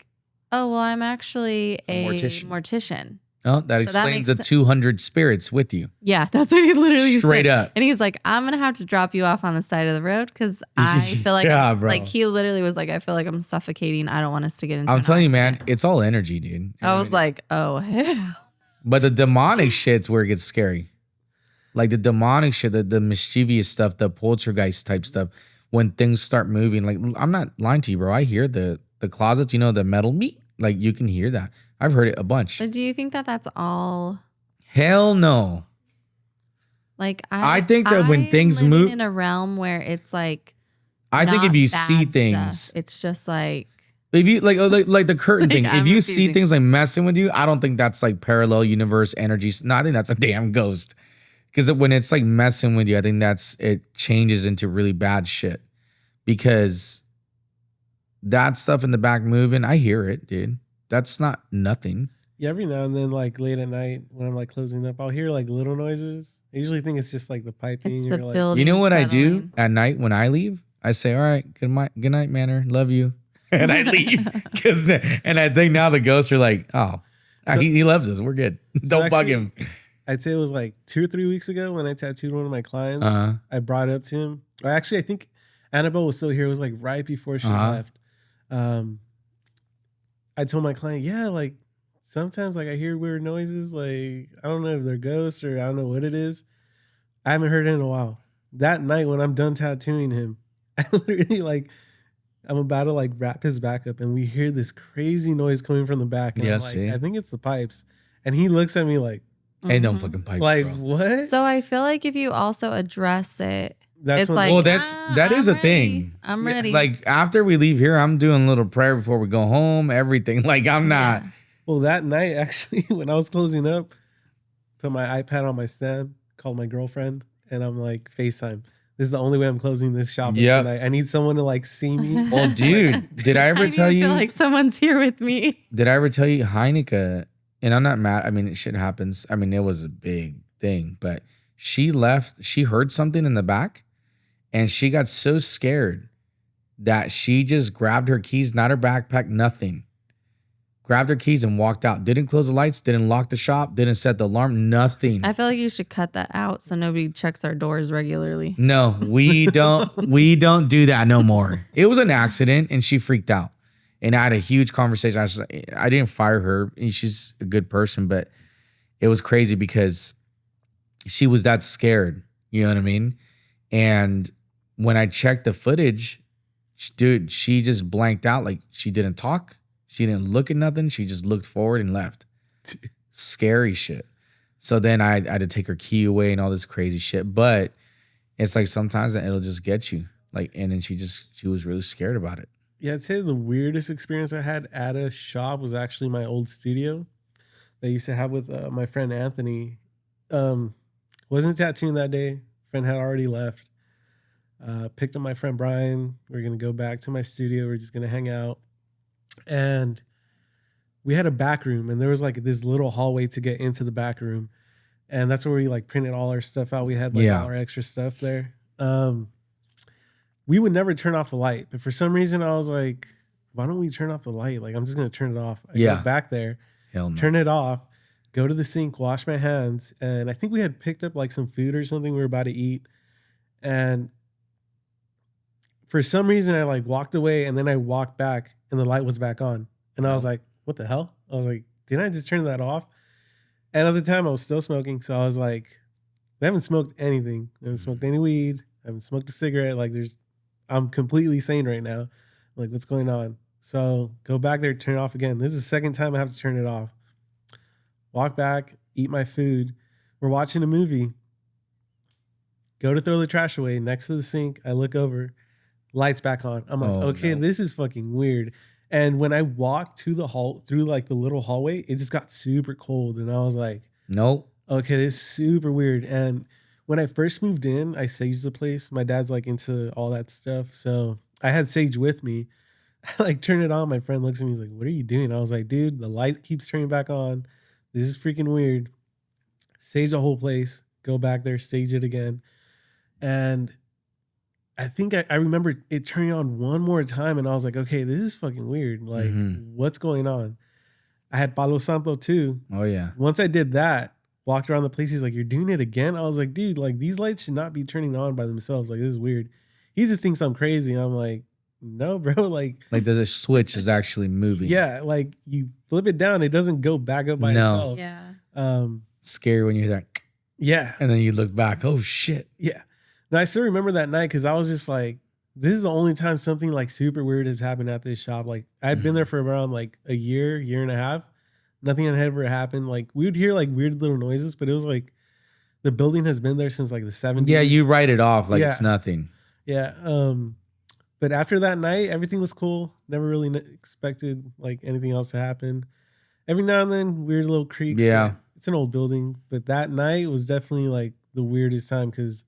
Oh, well, I'm actually a mortician. Oh, that explains the 200 spirits with you. Yeah, that's what he literally said. Straight up. And he's like, I'm going to have to drop you off on the side of the road because I feel like, like he literally was like, I feel like I'm suffocating. I don't want us to get into I'm telling you, man, it's all energy, dude. You I was like, oh, hell. But the demonic shit's where it gets scary. Like the demonic shit, the mischievous stuff, the poltergeist type stuff, when things start moving. Like, I'm not lying to you, bro. I hear the closets, the metal meat. Like, you can hear that. I've heard it a bunch. But do you think that that's all? Hell no. Like, I think that when things move in a realm where it's like, I think if you see things, stuff, it's just like, if you like the curtain thing, if you see things like messing with you, I don't think that's like parallel universe energy. No, I think that's a damn ghost. Because when it's like messing with you, I think it changes into really bad shit. Because that stuff in the back moving, I hear it, dude. That's not nothing. Yeah, every now and then, like late at night when I'm like closing up, I'll hear like little noises. I usually think it's just like the piping. It's the building. You know what I do at night when I leave? I say, all right, good night, Manor. Love you. And I leave. And I think now the ghosts are like, oh, so, he loves us. We're good. Don't bug him. I'd say it was like 2 or 3 weeks ago when I tattooed one of my clients. I brought it up to him. Or actually, I think Annabelle was still here. It was like right before she left. I told my client, yeah, like sometimes like I hear weird noises. Like, I don't know if they're ghosts or I don't know what it is. I haven't heard it in a while. That night when I'm done tattooing him, I literally like, I'm about to like wrap his back up and we hear this crazy noise coming from the back. And I'm like, I think it's the pipes. And he looks at me like, hey, don't fucking pipes, like, bro. What? So I feel like if you also address it, it's like, well, that is a thing. I'm ready. Like after we leave here, I'm doing a little prayer before we go home. Everything. Like I'm not. Yeah. Well, that night actually, when I was closing up, put my iPad on my stand, called my girlfriend, and I'm like, FaceTime. This is the only way I'm closing this shop tonight. I need someone to like see me. Well, dude, did I ever tell you? I feel like someone's here with me. Did I ever tell you Heineke? And I'm not mad. I mean, shit happens. I mean, it was a big thing, but she left. She heard something in the back. And she got so scared that she just grabbed her keys, not her backpack, nothing. grabbed her keys and walked out. Didn't close the lights, didn't lock the shop, didn't set the alarm, nothing. I feel like you should cut that out so nobody checks our doors regularly. No, we don't do that no more. It was an accident and she freaked out. And I had a huge conversation. I didn't fire her. She's a good person, but it was crazy because she was that scared. You know what I mean? And when I checked the footage, dude, she just blanked out. Like she didn't talk. She didn't look at nothing. She just looked forward and left. Scary shit. So then I had to take her key away and all this crazy shit. But it's like sometimes it'll just get you. Like, and then she was really scared about it. Yeah, I'd say the weirdest experience I had at a shop was actually my old studio that I used to have with my friend Anthony. Wasn't tattooing that day. Friend had already left. Picked up my friend Brian. We're going to go back to my studio. We're just going to hang out. And we had a back room, and there was like this little hallway to get into the back room. And that's where we like printed all our stuff out. We had like all our extra stuff there. We would never turn off the light, but for some reason I was like, why don't we turn off the light? Like, I'm just going to turn it off. I go back there, turn it off, go to the sink, wash my hands. And I think we had picked up like some food or something we were about to eat. And for some reason I like walked away, and then I walked back and the light was back on. And I was like, what the hell? I was like, didn't I just turn that off? And at the time I was still smoking. So I was like, I haven't smoked anything. I haven't smoked any weed. I haven't smoked a cigarette. Like I'm completely sane right now. Like, what's going on? So go back there, turn it off again. This is the second time I have to turn it off. Walk back, eat my food. We're watching a movie. Go to throw the trash away next to the sink. I look over, lights back on. I'm like, okay, this is fucking weird. And when I walked to the hall through like the little hallway, it just got super cold. And I was like, nope. Okay, this is super weird. And when I first moved in, I saged the place. My dad's like into all that stuff. So I had sage with me. I like turn it on. My friend looks at me. He's like, what are you doing? I was like, dude, the light keeps turning back on. This is freaking weird. Sage the whole place. Go back there, sage it again. And I think I remember it turning on one more time. And I was like, okay, this is fucking weird. Like, what's going on? I had Palo Santo too. Oh, yeah. Once I did that, walked around the place. He's like, you're doing it again? I was like, dude, like these lights should not be turning on by themselves. Like, this is weird. He just thinks I'm crazy. And I'm like, no, bro. Like there's a switch is actually moving. Yeah. Like you flip it down, it doesn't go back up by itself. Yeah. Scary when you're there. Yeah. And then you look back. Oh shit. Yeah. Now I still remember that night because I was just like, this is the only time something like super weird has happened at this shop. Like I'd been there for around like a year and a half. Nothing had ever happened. Like we would hear like weird little noises, but it was like the building has been there since like the 70s. Yeah, you write it off like it's nothing. Yeah. But after that night, everything was cool. Never really expected like anything else to happen. Every now and then, weird little creaks. Yeah. It's an old building. But that night was definitely like the weirdest time because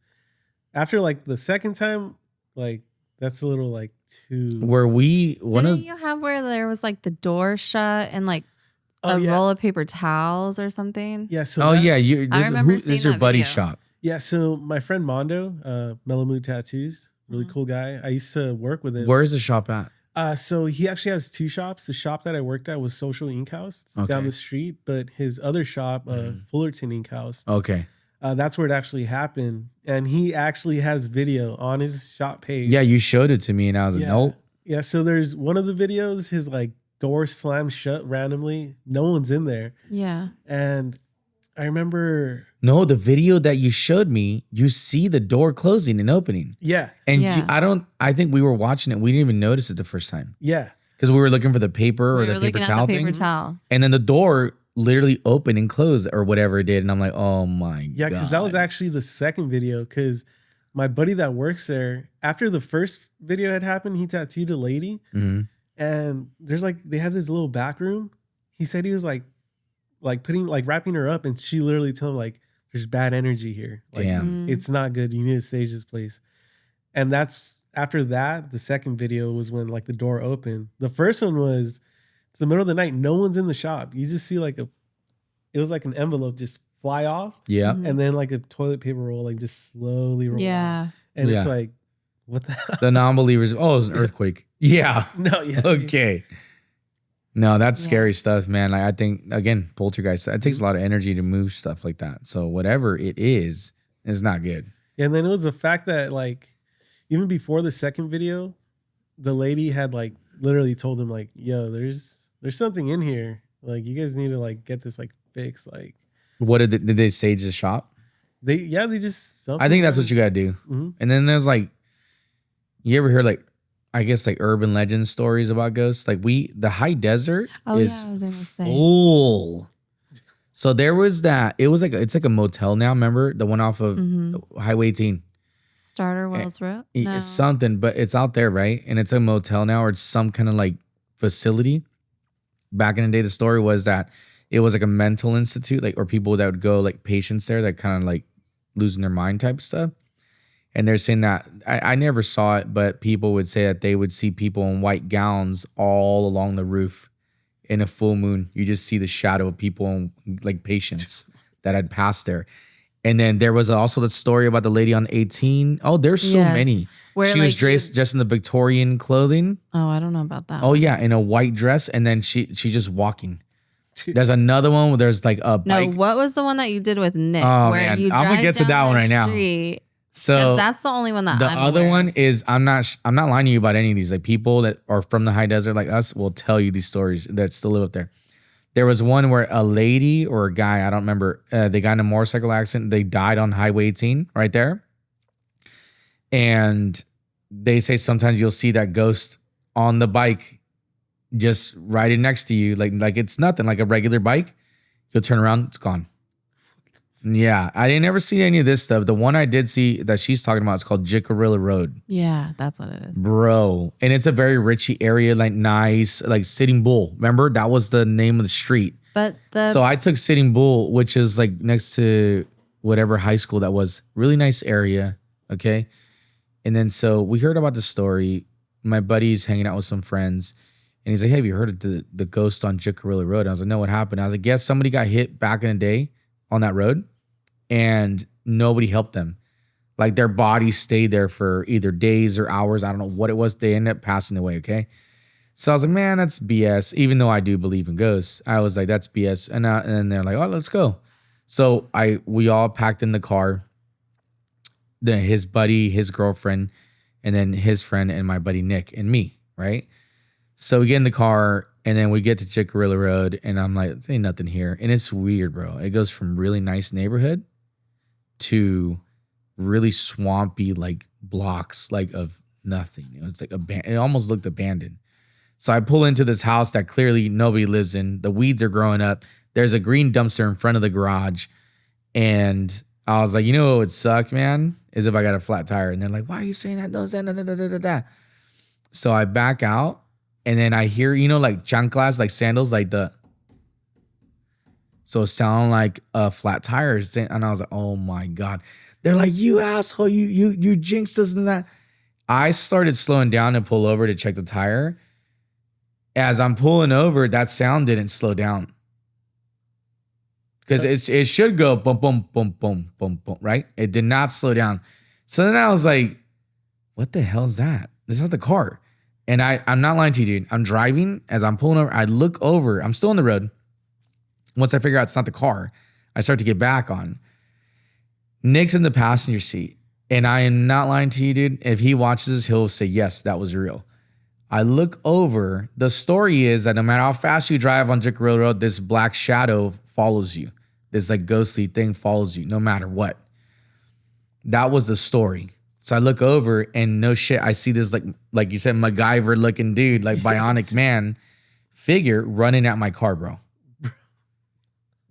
after like the second time, like that's a little like too. Where Didn't you have where there was like the door shut and like a roll of paper towels or something? Yeah. So I remember seeing this is your that buddy's video. shop. Yeah. So my friend Mondo, Mellow Mood Tattoos, really cool guy. I used to work with him. Where's the shop at? So he actually has two shops. The shop that I worked at was Social Ink House. It's down the street, but his other shop, Fullerton Ink House. Okay. That's where it actually happened. And he actually has video on his shop page. Yeah, you showed it to me and I was like, nope. Yeah, so there's one of the videos, his like door slammed shut randomly. No one's in there. Yeah. And I remember... No, the video that you showed me, you see the door closing and opening. Yeah. And I think we were watching it. We didn't even notice it the first time. Yeah. Because we were looking for the paper or the paper towel thing. And then the door literally opened and closed or whatever it did. And I'm like, oh my God. Yeah, because that was actually the second video. Because my buddy that works there, after the first video had happened, he tattooed a lady. Mm-hmm. And there's like, they had this little back room. He said he was like wrapping her up. And she literally told him like, there's bad energy here. Like, damn. It's not good. You need to sage this place. And that's after that, the second video was when like the door opened. The first one was, it's the middle of the night. No one's in the shop. You just see like it was like an envelope just fly off. Yeah. And then like a toilet paper roll, like just slowly roll off. And it's like, what the hell? The non-believers. Oh, it was an earthquake. Yeah. No, yeah. Okay. No, that's Yeah. scary stuff, man. Like, I think again, poltergeist. It takes a lot of energy to move stuff like that. So whatever it is not good. And then it was the fact that like even before the second video, the lady had like literally told him like, "Yo, there's something in here. Like you guys need to like get this like fixed." Like What did they stage the shop? they just. I think that's what you gotta do. Mm-hmm. And then there's like, you ever hear like, I guess like urban legend stories about ghosts? Like the high desert Oh is yeah, I was gonna say. full. So there was that. It was like it's like a motel now. Remember the one off of Highway 18? Starter Wells Road. It's something, but it's out there, right? And it's a motel now, or it's some kind of like facility. Back in the day, the story was that it was like a mental institute, like or people that would go like patients there that kind of like losing their mind type stuff. And they're saying that I never saw it, but people would say that they would see people in white gowns all along the roof in a full moon. You just see the shadow of people and like patients that had passed there. And then there was also the story about the lady on 18. Oh, there's so many. Where, she was like, dressed in the Victorian clothing. Oh, I don't know about that. Oh yeah, in a white dress, and then she just walking. There's another one where there's like a bike. No, what was the one that you did with Nick? Oh, where man. you I'm gonna drive get to down that one the right now. street, So 'cause that's the only one that the I'm other aware one of. is I'm not lying to you about any of these. Like people that are from the high desert like us will tell you these stories that still live up there. There was one where a lady or a guy, I don't remember, they got in a motorcycle accident. They died on Highway 18 right there. And they say sometimes you'll see that ghost on the bike just riding next to you. Like it's nothing, like a regular bike. You'll turn around, it's gone. Yeah, I didn't ever see any of this stuff. The one I did see that she's talking about is called Jickarilla Road. Yeah, that's what it is. Bro. And it's a very richy area, like nice, like Sitting Bull. Remember? That was the name of the street. But So I took Sitting Bull, which is like next to whatever high school that was. Really nice area. Okay. And then so we heard about the story. My buddy's hanging out with some friends. And he's like, hey, have you heard of the ghost on Jickarilla Road? And I was like, no, what happened? I was like, yes, somebody got hit back in the day on that road. And nobody helped them. Like their bodies stayed there for either days or hours. I don't know what it was. They ended up passing away. Okay. So I was like, man, that's BS. Even though I do believe in ghosts, I was like, that's BS. And then they're like, oh, let's go. So we all packed in the car. Then his buddy, his girlfriend, and then his friend and my buddy Nick and me. Right. So we get in the car and then we get to Jickarilla Road and I'm like, there ain't nothing here. And it's weird, bro. It goes from really nice neighborhood to really swampy like blocks like of nothing. It's like it almost looked abandoned. So I pull into this house that clearly nobody lives in. The weeds are growing up. There's a green dumpster in front of the garage. And I was like, you know what would suck, man? Is if I got a flat tire. And they're like, why are you saying that? Don't say that. So I back out and then I hear, like chanclas, like sandals, like so it sound like a flat tire. And I was like, oh my God. They're like, you asshole, you jinxed us and that. I started slowing down and pull over to check the tire. As I'm pulling over, that sound didn't slow down. Because it should go boom, boom, boom, boom, boom, boom, right? It did not slow down. So then I was like, what the hell is that? This is not the car. And I'm not lying to you, dude. I'm driving. As I'm pulling over, I look over. I'm still on the road. Once I figure out it's not the car, I start to get back on. Nick's in the passenger seat. And I am not lying to you, dude. If he watches this, he'll say, yes, that was real. I look over. The story is that no matter how fast you drive on Jickarilla Road, this black shadow follows you. This like ghostly thing follows you no matter what. That was the story. So I look over and no shit, I see this like you said, MacGyver looking dude, like bionic man figure running at my car, bro.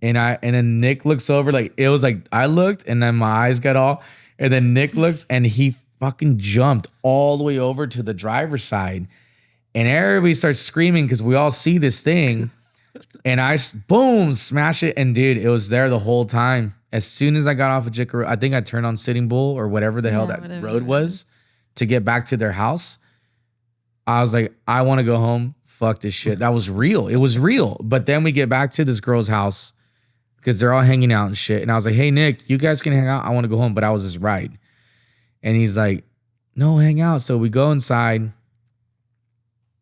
And then Nick looks over, like it was like I looked and then my eyes got all, and then Nick looks and he fucking jumped all the way over to the driver's side. And everybody starts screaming because we all see this thing. And I, boom, smash it. And dude, it was there the whole time. As soon as I got off of Jickarilla, I think I turned on Sitting Bull or whatever the hell that road was to get back to their house. I was like, I want to go home. Fuck this shit. That was real. It was real. But then we get back to this girl's house because they're all hanging out and shit. And I was like, hey, Nick, you guys can hang out. I want to go home. But I was just ride. And he's like, no, hang out. So we go inside.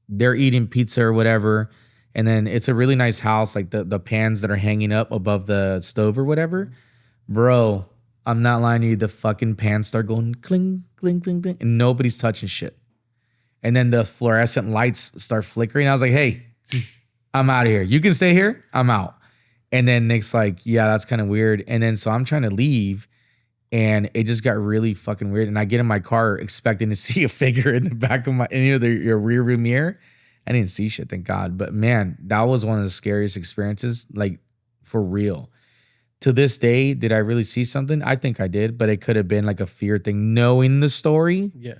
They're eating pizza or whatever. And then it's a really nice house, like the pans that are hanging up above the stove or whatever. Bro, I'm not lying to you. The fucking pans start going cling, cling, cling, cling, and nobody's touching shit. And then the fluorescent lights start flickering. I was like, hey, I'm out of here. You can stay here. I'm out. And then Nick's like, yeah, that's kind of weird. And then so I'm trying to leave, and it just got really fucking weird. And I get in my car expecting to see a figure in the back of my, your rear view mirror. I didn't see shit, thank God. But man, that was one of the scariest experiences, like for real. To this day, did I really see something? I think I did, but it could have been like a fear thing, knowing the story. Yeah.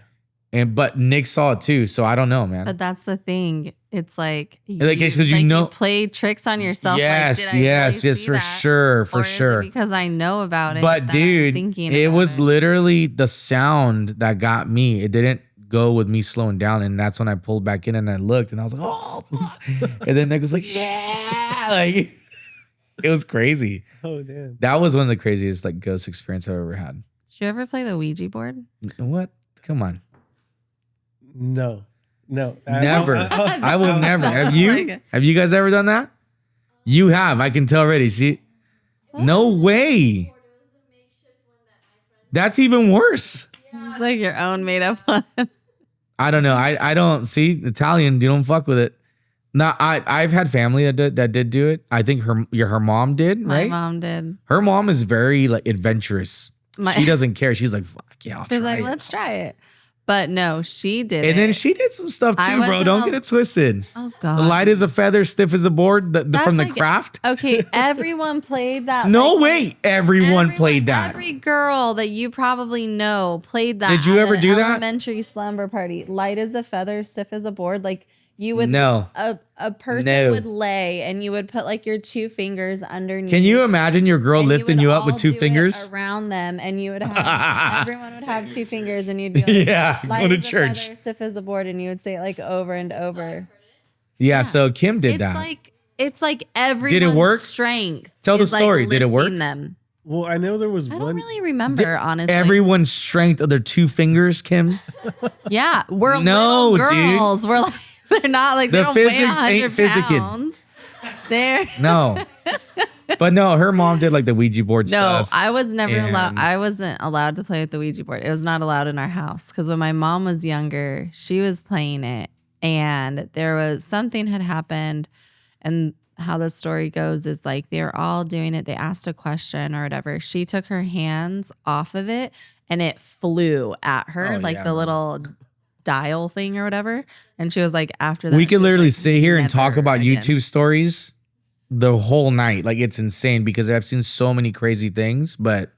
But Nick saw it too, so I don't know, man. But that's the thing. It's like because you you play tricks on yourself. Yes, like, yes, really for sure, for or sure. Is it because I know about it. But dude, it was literally the sound that got me. It didn't go with me slowing down, and that's when I pulled back in and I looked, and I was like, oh, fuck. And then Nick was like, yeah, like it was crazy. Oh damn, that was one of the craziest like ghost experience I've ever had. Did you ever play the Ouija board? What? Come on. No. Never. I will never. Have you? Have you guys ever done that? You have. I can tell already. See? No way. That's even worse. It's like your own made up one. I don't know. I don't see Italian. You don't fuck with it. No, I've had family that did do it. I think her mom did. Right? My mom did. Her mom is very like adventurous. She doesn't care. She's like, fuck yeah, I'll try like, it. let's try it. But no, she did. And then she did some stuff too, bro. Don't get it twisted. Oh God. Light as a feather, stiff as a board. From the craft. Okay, everyone played that. No way. Everyone played that. Every girl that you probably know played that. Did you ever do that? Elementary slumber party. Light as a feather, stiff as a board. Like you would. No. A person would lay, and you would put like your two fingers underneath. Can you imagine your girl lifting you up with two fingers around them, and you would have everyone would have two fingers, and you'd be like, yeah, light go to as church, a feather, stiff as a board, and you would say it like over and over. Yeah, so Kim did that. It's like everyone's strength. Tell the story. Like did it work? Them. Well, I know there was I don't really remember, honestly. Everyone's strength of their two fingers, Kim. Yeah, we're little girls. Dude. We're like. They're not like, they don't weigh 100 pounds. They're no. But no, her mom did like the Ouija board stuff. No, I was never allowed. I wasn't allowed to play with the Ouija board. It was not allowed in our house because when my mom was younger, she was playing it, and there was something had happened. And how the story goes is like they were all doing it. They asked a question or whatever. She took her hands off of it, and it flew at her the little dial thing or whatever. And she was like, after that, we could literally sit here and talk about YouTube stories the whole night. Like, it's insane because I've seen so many crazy things, but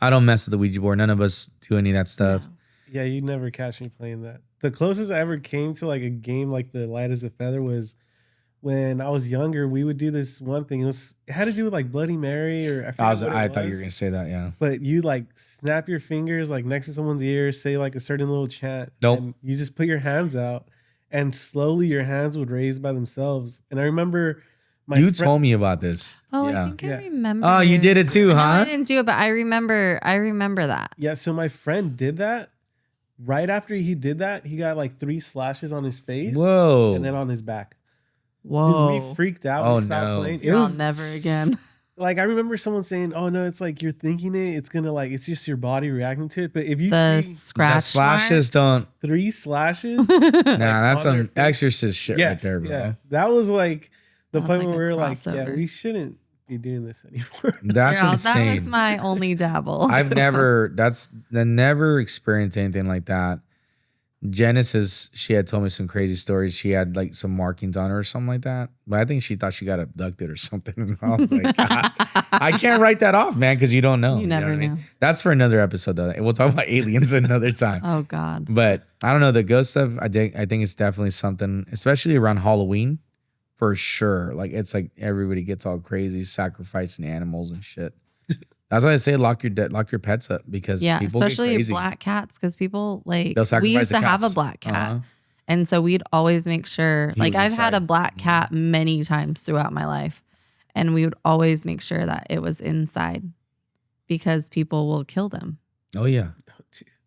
I don't mess with the Ouija board. None of us do any of that stuff. No. Yeah, you'd never catch me playing that. The closest I ever came to like a game like the Light as a Feather was when I was younger. We would do this one thing. It had to do with like Bloody Mary or I thought you were gonna say that, yeah. But you like snap your fingers like next to someone's ear, say like a certain little chant. Nope. And you just put your hands out, and slowly your hands would raise by themselves. And I remember you told me about this. Oh, yeah. I think I remember. Oh, you did it too, huh? No, I didn't do it, but I remember that. Yeah, so my friend did that. Right after he did that, he got like 3 slashes on his face. Whoa. And then on his back. Whoa. Dude, we freaked out. Oh, we stopped playing. It was never again. Like, I remember someone saying, oh, no, it's like you're thinking it. It's going to like, it's just your body reacting to it. But if you see scratch slashes marks, 3 slashes. That's some exorcist shit right there, bro. Yeah. That was like the point like where we were like, crossover. yeah, we shouldn't be doing this anymore. That's insane. That was my only dabble. I've never experienced anything like that. Genesis, she had told me some crazy stories. She had like some markings on her or something like that. But I think she thought she got abducted or something. And I was like, I can't write that off, man, because you don't know. You never know. I mean? That's for another episode, though. We'll talk about aliens another time. Oh, God. But I don't know. The ghost stuff, I think it's definitely something, especially around Halloween, for sure. Like, it's like everybody gets all crazy, sacrificing animals and shit. That's why I say lock your pets up because people especially get crazy. black cats because people like they'll sacrifice we used the to have cats. a black cat, and so we'd always make sure. Like I've had a black cat many times throughout my life, and we would always make sure that it was inside because people will kill them. Oh yeah,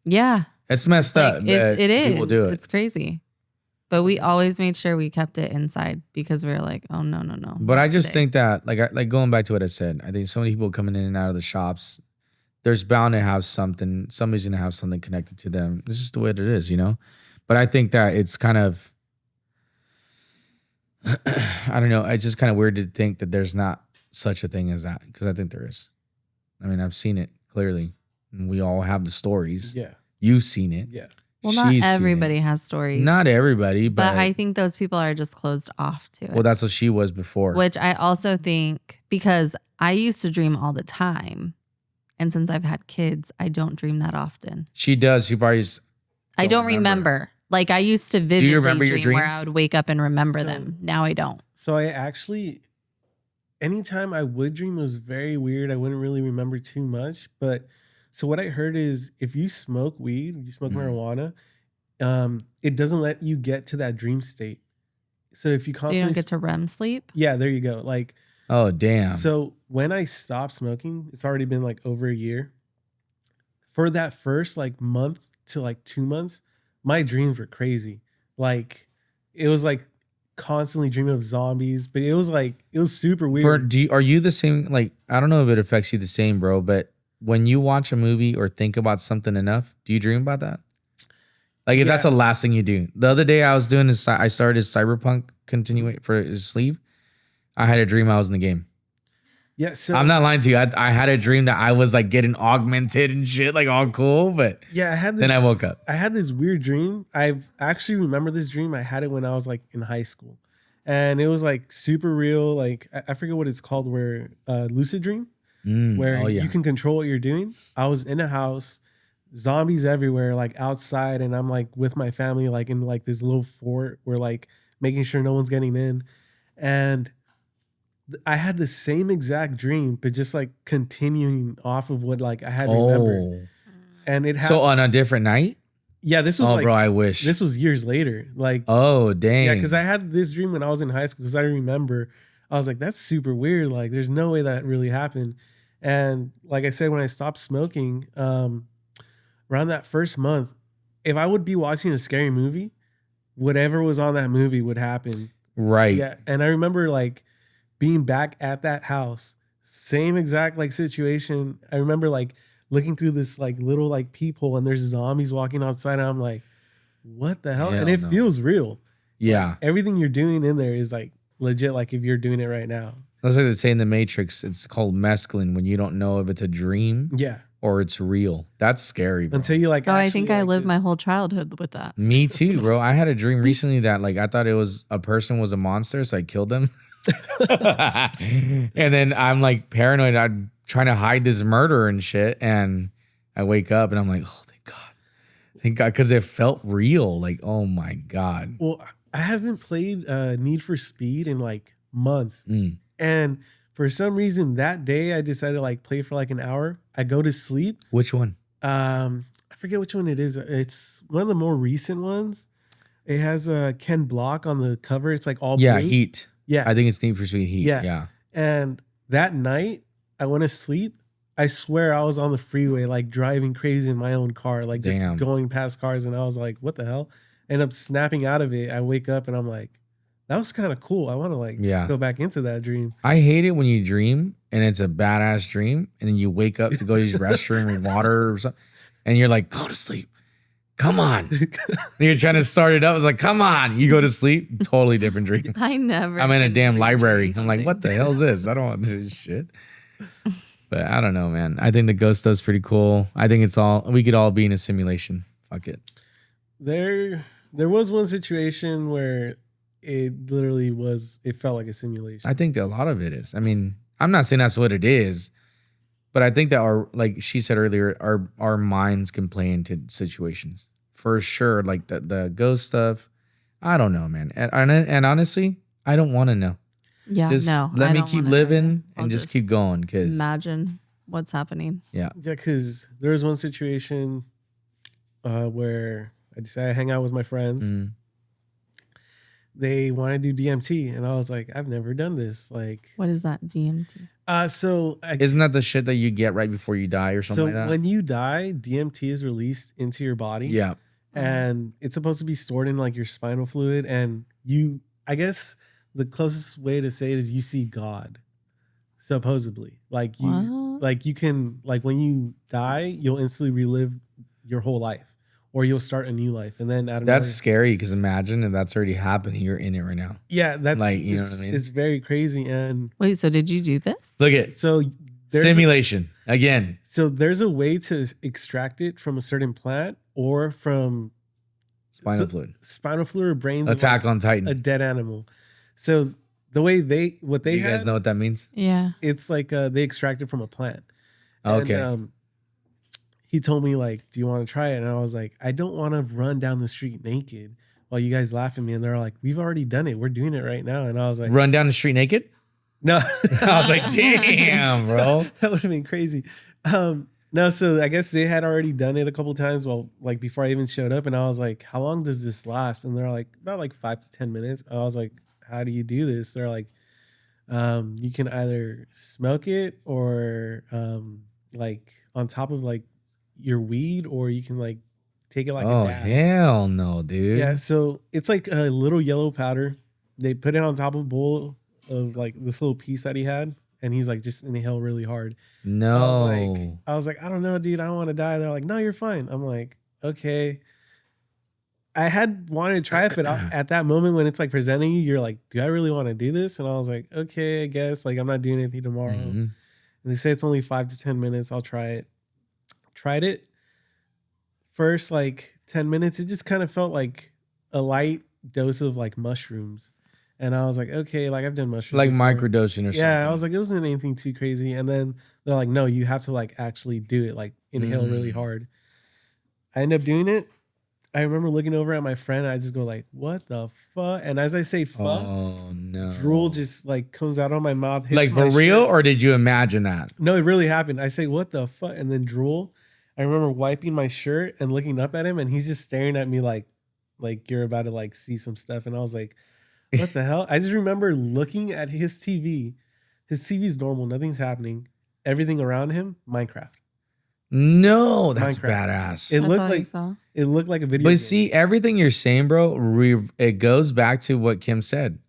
Yeah, it's messed up. It is. People do it. It's crazy. But we always made sure we kept it inside because we were like, oh, no. But not I just today. think that, like going back to what I said, I think so many people coming in and out of the shops, there's bound to have something. Somebody's gonna have something connected to them. This is the way it is, you know. But I think that it's kind of, I don't know. It's just kind of weird to think that there's not such a thing as that, because I think there is. I mean, I've seen it clearly, and we all have the stories. Yeah. You've seen it. Yeah. Well, not She's seen everybody it. has stories. Not everybody, but I think those people are just closed off to it. well, that's what she was before. Which I also think, because I used to dream all the time. And since I've had kids, I don't dream that often. She does. She probably just I don't remember. Like I used to vividly remember your dream where dreams? I would wake up and remember them. Now I don't. So I actually, anytime I would dream, it was very weird. I wouldn't really remember too much. But so what I heard is if you smoke weed, you smoke marijuana, it doesn't let you get to that dream state. So if you So constantly you don't get to REM sleep? yeah, there you go. Like, oh, damn. so when I stopped smoking, it's already been like over a year. For that first like month to like 2 months, my dreams were crazy. Like it was like constantly dreaming of zombies, but it was super weird. Are you the same? Like, I don't know if it affects you the same, bro, but when you watch a movie or think about something enough, do you dream about that? Like, if that's the last thing you do. The other day I was doing this, I started Cyberpunk continue for his sleeve. I had a dream I was in the game. Yeah, so I'm not lying to you. I had a dream that I was like getting augmented and shit, like all cool, but yeah, I had this, then I woke up. I had this weird dream. I've actually remember this dream. I had it when I was like in high school. And it was like super real. Like I forget what it's called, where lucid dream, where you can control what you're doing. I was in a house, zombies everywhere, like outside, and I'm like with my family, like in like this little fort. We're like making sure no one's getting in. And I had the same exact dream, but just like continuing off of what like I had remembered. And it happened. So on a different night? Yeah, this was bro, I wish. this was years later. Like, oh, dang. yeah, because I had this dream when I was in high school, because I remember I was like, that's super weird. Like, there's no way that really happened. And like I said, when I stopped smoking, around that first month, if I would be watching a scary movie, whatever was on that movie would happen. Right. Yeah. And I remember like being back at that house, same exact like situation. I remember like looking through this like little like peephole, and there's zombies walking outside, and I'm like, what the hell? And it feels real. Yeah. Like, everything you're doing in there is like legit, like if you're doing it right now. That's like they say in the Matrix, it's called mescaline, when you don't know if it's a dream or it's real. That's scary, bro. Until you like. So I think I lived my whole childhood with that. Me too, bro. I had a dream recently that like I thought it was a person was a monster, so I killed them. And then I'm like paranoid. I'm trying to hide this murder and shit. And I wake up and I'm like, oh, thank God. Thank God. Because it felt real. Like, oh my God. Well, I haven't played Need for Speed in like months. And for some reason that day I decided to like play for like an hour. I go to sleep. Which one? I forget which one it is. It's one of the more recent ones. It has Ken Block on the cover. It's like all blue. Heat. Yeah. I think it's Need for Speed Heat. Yeah. And that night I went to sleep. I swear I was on the freeway, like driving crazy in my own car, like just going past cars. And I was like, what the hell? End up snapping out of it. I wake up and I'm like, that was kind of cool. I want to like go back into that dream. I hate it when you dream and it's a badass dream and then you wake up to go use restroom or water or something. And you're like, go to sleep. Come on. And you're trying to start it up. It's like, come on. You go to sleep. Totally different dream. I'm in a damn library. I'm like, what the hell is this? I don't want this shit. But I don't know, man. I think the ghost stuff's pretty cool. I think we could all be in a simulation. Fuck it. There was one situation where it literally it felt like a simulation. I think that a lot of it is. I mean, I'm not saying that's what it is, but I think that like she said earlier, our minds can play into situations for sure. Like the ghost stuff. I don't know, man. And honestly, I don't want to know. Yeah, just let me keep living and just keep going. Because imagine what's happening. Yeah, because there was one situation where I decided to hang out with my friends. They wanted to do DMT, and I was like, I've never done this. Like, what is that DMT? Isn't that the shit that you get right before you die or something like that? So when you die, DMT is released into your body. Yeah. and it's supposed to be stored in like your spinal fluid. And I guess the closest way to say it is you see God, supposedly. Like you can, like when you die, you'll instantly relive your whole life, or you'll start a new life. And then that's scary because imagine if that's already happened. You're in it right now. Yeah, that's like, you know what I mean? It's very crazy. And wait, so did you do this? Look at so simulation again. So there's a way to extract it from a certain plant or from spinal fluid or brains. Attack on Titan, a dead animal. So the way they you guys know what that means? Yeah, it's like they extract it from a plant. Okay. And, he told me like, do you want to try it? And I was like, I don't want to run down the street naked while you guys laugh at me. And they're like, we've already done it. We're doing it right now. And I was like, run down the street naked? No. I was like, damn, bro. That would have been crazy. No, so I guess they had already done it a couple times. Well, like before I even showed up, and I was like, how long does this last? And they're like, about like 5 to 10 minutes. I was like, how do you do this? They're like, you can either smoke it or like on top of like your weed, or you can like take it like oh a dab. Hell no, dude. Yeah, so it's like a little yellow powder. They put it on top of a bowl of like this little piece that he had, and he's like, just inhale really hard. No. I was like, I don't know, dude, I don't want to die. They're like, no, you're fine. I'm like, okay. I had wanted to try it, but at that moment when it's like presenting you, you're like, do I really want to do this? And I was like, okay, I guess, like I'm not doing anything tomorrow. Mm-hmm. And they say it's only 5 to 10 minutes. I'll try it. Tried it. First like 10 minutes, it just kind of felt like a light dose of like mushrooms. And I was like, okay, like I've done mushrooms like before. microdosing or something. Yeah, I was like, it wasn't anything too crazy. And then they're like, no, you have to like actually do it, like inhale really hard. I end up doing it. I remember looking over at my friend, and I just go like, what the fuck? And as I say fuck, oh no, drool just like comes out of my mouth. Like for real, or did you imagine that? No, it really happened. I say, what the fuck? And then drool. I remember wiping my shirt and looking up at him, and he's just staring at me like you're about to like see some stuff. And I was like, what the hell? I just remember looking at his TV. His TV's normal, nothing's happening. Everything around him, Minecraft. No, that's badass. It looked like a video. But game. see, everything you're saying, bro, it goes back to what Kim said.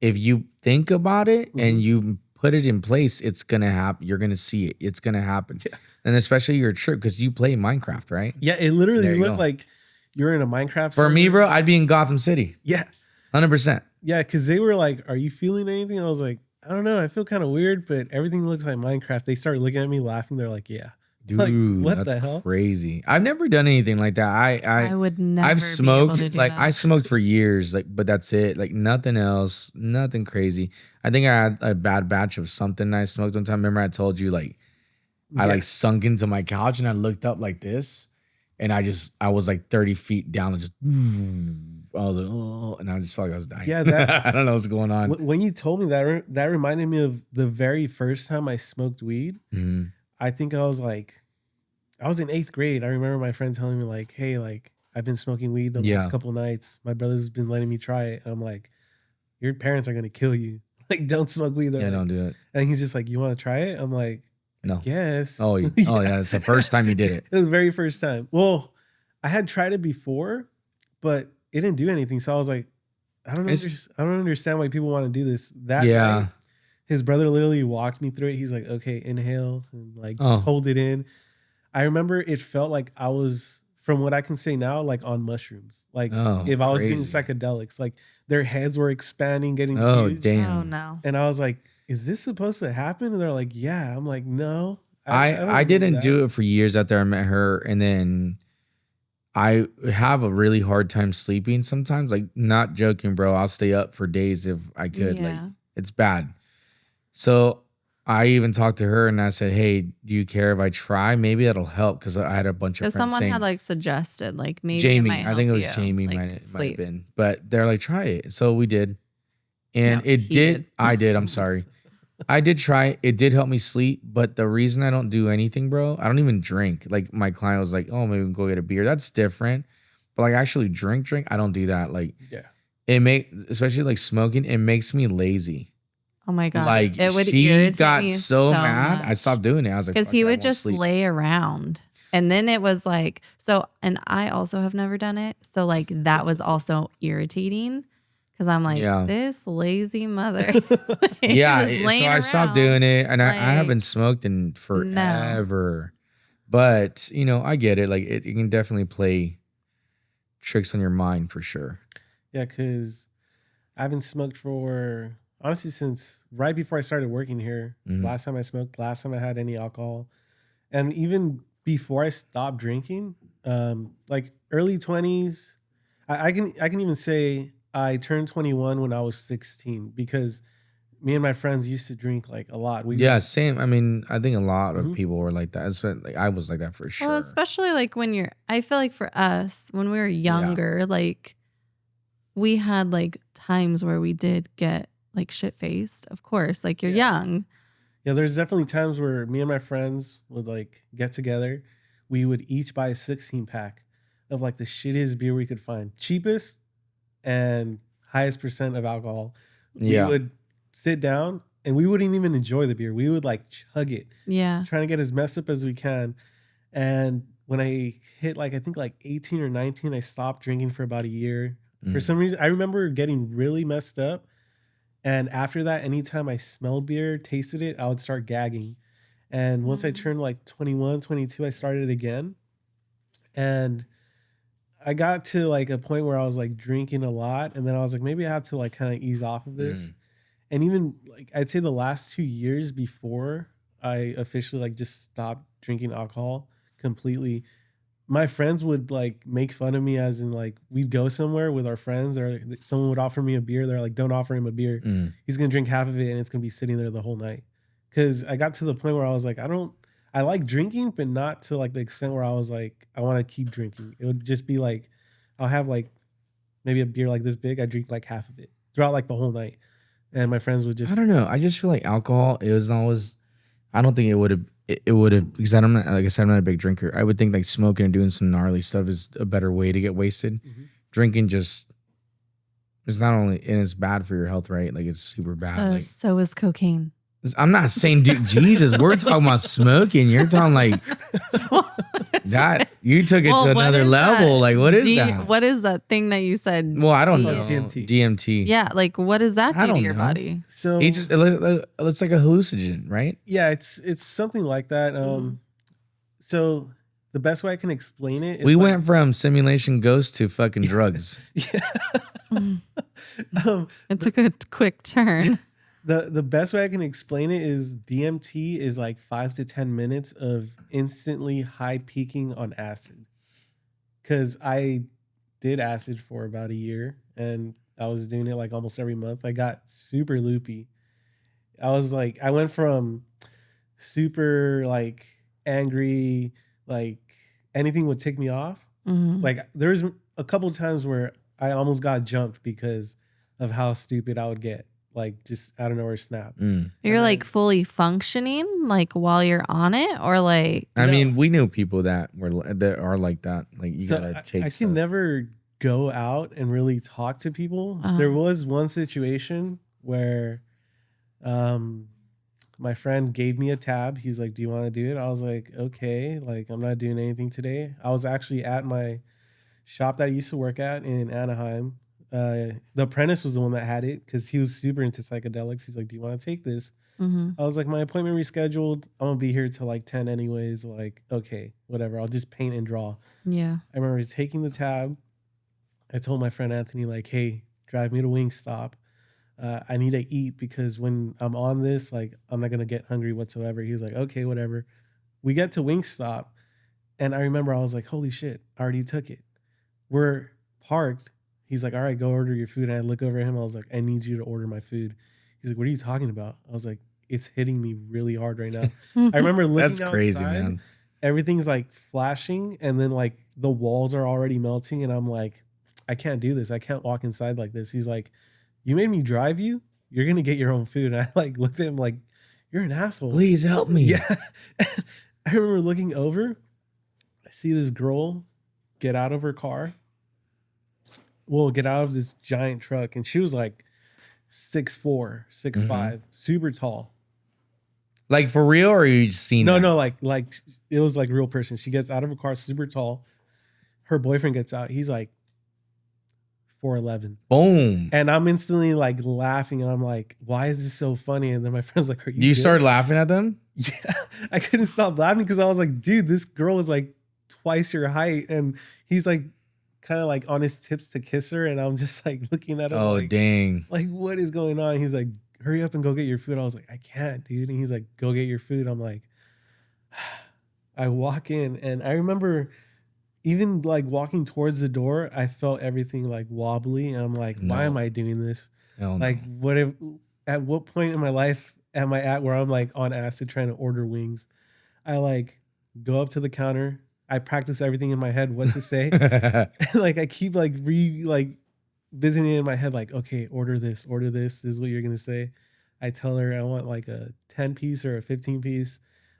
If you think about it and you put it in place, it's gonna happen. You're gonna see it. It's gonna happen. Yeah. And especially your trip, because you play Minecraft, right? Yeah, it literally looked like you're in a Minecraft server. For me, bro, I'd be in Gotham City. Yeah. 100%. Yeah, because they were like, are you feeling anything? I was like, I don't know. I feel kind of weird, but everything looks like Minecraft. They started looking at me laughing. They're like, yeah. Dude, like, what that's the hell? Crazy. I've never done anything like that. I would never. I've smoked, be able to do like that. I smoked for years, like, but that's it. Like nothing else, nothing crazy. I think I had a bad batch of something I smoked one time. Remember I told you like I like sunk into my couch and I looked up like this, and I was like 30 feet down and just I was like, oh, and I just felt like I was dying. Yeah, that, I don't know what's going on. When you told me that, that reminded me of the very first time I smoked weed. Mm-hmm. I think I was in 8th grade. I remember my friend telling me like, hey, like I've been smoking weed the last couple nights. My brother's been letting me try it. And I'm like, your parents are going to kill you. Like, don't smoke weed. They're don't do it. And he's just like, you want to try it? I'm like, no. Yes. Oh, yeah. It's the first time you did it. It was the very first time. Well, I had tried it before, but it didn't do anything. So I was like, I don't understand why people want to do this. That night, his brother literally walked me through it. He's like, okay, inhale and like just hold it in. I remember it felt like I was, from what I can say now, like on mushrooms. Like if I was doing psychedelics, like their heads were expanding, getting huge. Damn. Oh no. And I was like, is this supposed to happen? And they're like, yeah. I'm like, no. I didn't do it for years after I met her. And then I have a really hard time sleeping sometimes. Like, not joking, bro. I'll stay up for days if I could. Yeah. Like, it's bad. So I even talked to her and I said, hey, do you care if I try? Maybe that'll help, because I had a bunch of friends someone saying, had like suggested, like maybe Jamie, it might I think it was help Jamie, you, might like, have been. But they're like, try it. So we did. And No, it did. I did. I'm sorry. I did try. It did help me sleep. But the reason I don't do anything, bro, I don't even drink. Like my client was like, oh, maybe we can go get a beer. That's different. But like actually drink, I don't do that. Like, especially like smoking, it makes me lazy. Oh my God. Like, it would she irritate got me so mad. much. I stopped doing it. I was like, because he I would won't just sleep. lay around. And then it was like, so, and I also have never done it. So like that was also irritating because I'm like, Yeah. this lazy mother. Yeah. just So laying I stopped around. doing it, and I Like, haven't smoked in forever. But I get it. Like it can definitely play tricks on your mind for sure. Yeah, because I haven't smoked for honestly since right before I started working here. Mhm. Last time I smoked, last time I had any alcohol, and even before I stopped drinking, like early 20s, I can even say I turned 21 when I was 16 because me and my friends used to drink like a lot. Yeah, same. I mean, I think a lot of Mhm. people were like that. Like I was like that for sure. well, especially like when I feel like for us, when we were younger, like we had like times where we did get like shit faced. Of course, like you're young. Yeah, there's definitely times where me and my friends would like get together. We would each buy a 16 pack of like the shittiest beer we could find, cheapest and highest percent of alcohol. We Yeah. would sit down and we wouldn't even enjoy the beer. We would like chug it, Yeah. trying to get as messed up as we can. And when I hit like I think like 18 or 19, I stopped drinking for about a year. For some reason, I remember getting really messed up. And after that, anytime I smelled beer, tasted it, I would start gagging. And once I turned like 21, 22, I started again. And I got to like a point where I was like drinking a lot. And then I was like, maybe I have to like kind of ease off of this. And even like I'd say the last 2 years before I officially like just stopped drinking alcohol completely, my friends would like make fun of me as in like we'd go somewhere with our friends or someone would offer me a beer. They're like, don't offer him a beer. He's going to drink half of it and it's going to be sitting there the whole night. Cause I got to the point where I was like, I like drinking, but not to like the extent where I was like, I want to keep drinking. It would just be like, I'll have like maybe a beer like this big. I drink like half of it throughout like the whole night. And my friends would just, I don't know. I just feel like alcohol, it was always, I don't think it would have, because I'm not, like I said, I'm not a big drinker. I would think like smoking and doing some gnarly stuff is a better way to get wasted. Drinking just, it's not only, and it's bad for your health, right? Like it's super bad. Like So is cocaine. I'm not saying, dude, Jesus, we're talking about smoking. You're talking like that. You took it to what another is level. that? Like, what is that? What is that thing that you said? Well, I don't know. DMT. DMT. Yeah, like what does that I do to don't your know. body? so It's like a hallucinogen, right? yeah, it's something like that. So the best way I can explain it is We like, went from simulation ghosts to fucking drugs. It took a quick turn. the best way I can explain it is DMT is like 5 to 10 minutes of instantly high peaking on acid. Cause I did acid for about a year and I was doing it like almost every month. I got super loopy. I was like, I went from super like angry, like anything would tick me off. Like there was a couple times where I almost got jumped because of how stupid I would get. Like just out of nowhere snap. You're like fully functioning like while you're on it or like I mean, we knew people that are like that. Like you So gotta take I stuff. can never go out and really talk to people. There was one situation where my friend gave me a tab. He's like, do you want to do it? I was like, okay. Like, I'm not doing anything today. I was actually at my shop that I used to work at in Anaheim. The apprentice was the one that had it because he was super into psychedelics. He's like, do you want to take this? I was like, my appointment rescheduled. I'm gonna be here till like 10 anyways. Like, okay, whatever. I'll just paint and draw. yeah. I remember taking the tab. I told my friend Anthony, like, hey, drive me to Wingstop. I need to eat because when I'm on this, like, I'm not gonna get hungry whatsoever. He was like, okay, whatever. We get to Wingstop, and I remember I was like, holy shit, I already took it. We're parked. He's like, all right, go order your food. And I look over at him. I was like, I need you to order my food. He's like, what are you talking about? I was like, it's hitting me really hard right now. I remember looking That's crazy, outside, man. everything's like flashing, and then like the walls are already melting, and I'm like, I can't do this. I can't walk inside like this. He's like, you made me drive you. You're gonna get your own food. And I like looked at him like, you're an asshole. Please help me. Yeah. I remember looking over. I see this girl get out of her car. Well, get out of this giant truck, and she was like 6'4", 6'5", super tall. Like for real, or you just seen? No, that? no, like it was like real person. She gets out of her car, super tall. Her boyfriend gets out. He's like 4'11". Boom. And I'm instantly like laughing, and I'm like, "Why is this so funny?" And then my friend's like, "Are you?" You good?" started laughing at them? Yeah, I couldn't stop laughing because I was like, "Dude, this girl is like twice your height," and he's like, kind of like on his tips to kiss her, and I'm just like looking at him. Oh, like, dang. like what is going on? He's like, "Hurry up and go get your food." I was like, "I can't, dude." And he's like, "Go get your food." I'm like, I walk in, and I remember even like walking towards the door, I felt everything like wobbly, and I'm like, "Why am No. I doing this? Hell Like, no. at what point in my life am I at where I'm like on acid trying to order wings?" I like go up to the counter. I practice everything in my head, what to say. Like I keep like visiting it in my head, like, okay, order this. This is what you're gonna say. I tell her I want like a 10 piece or a 15 piece.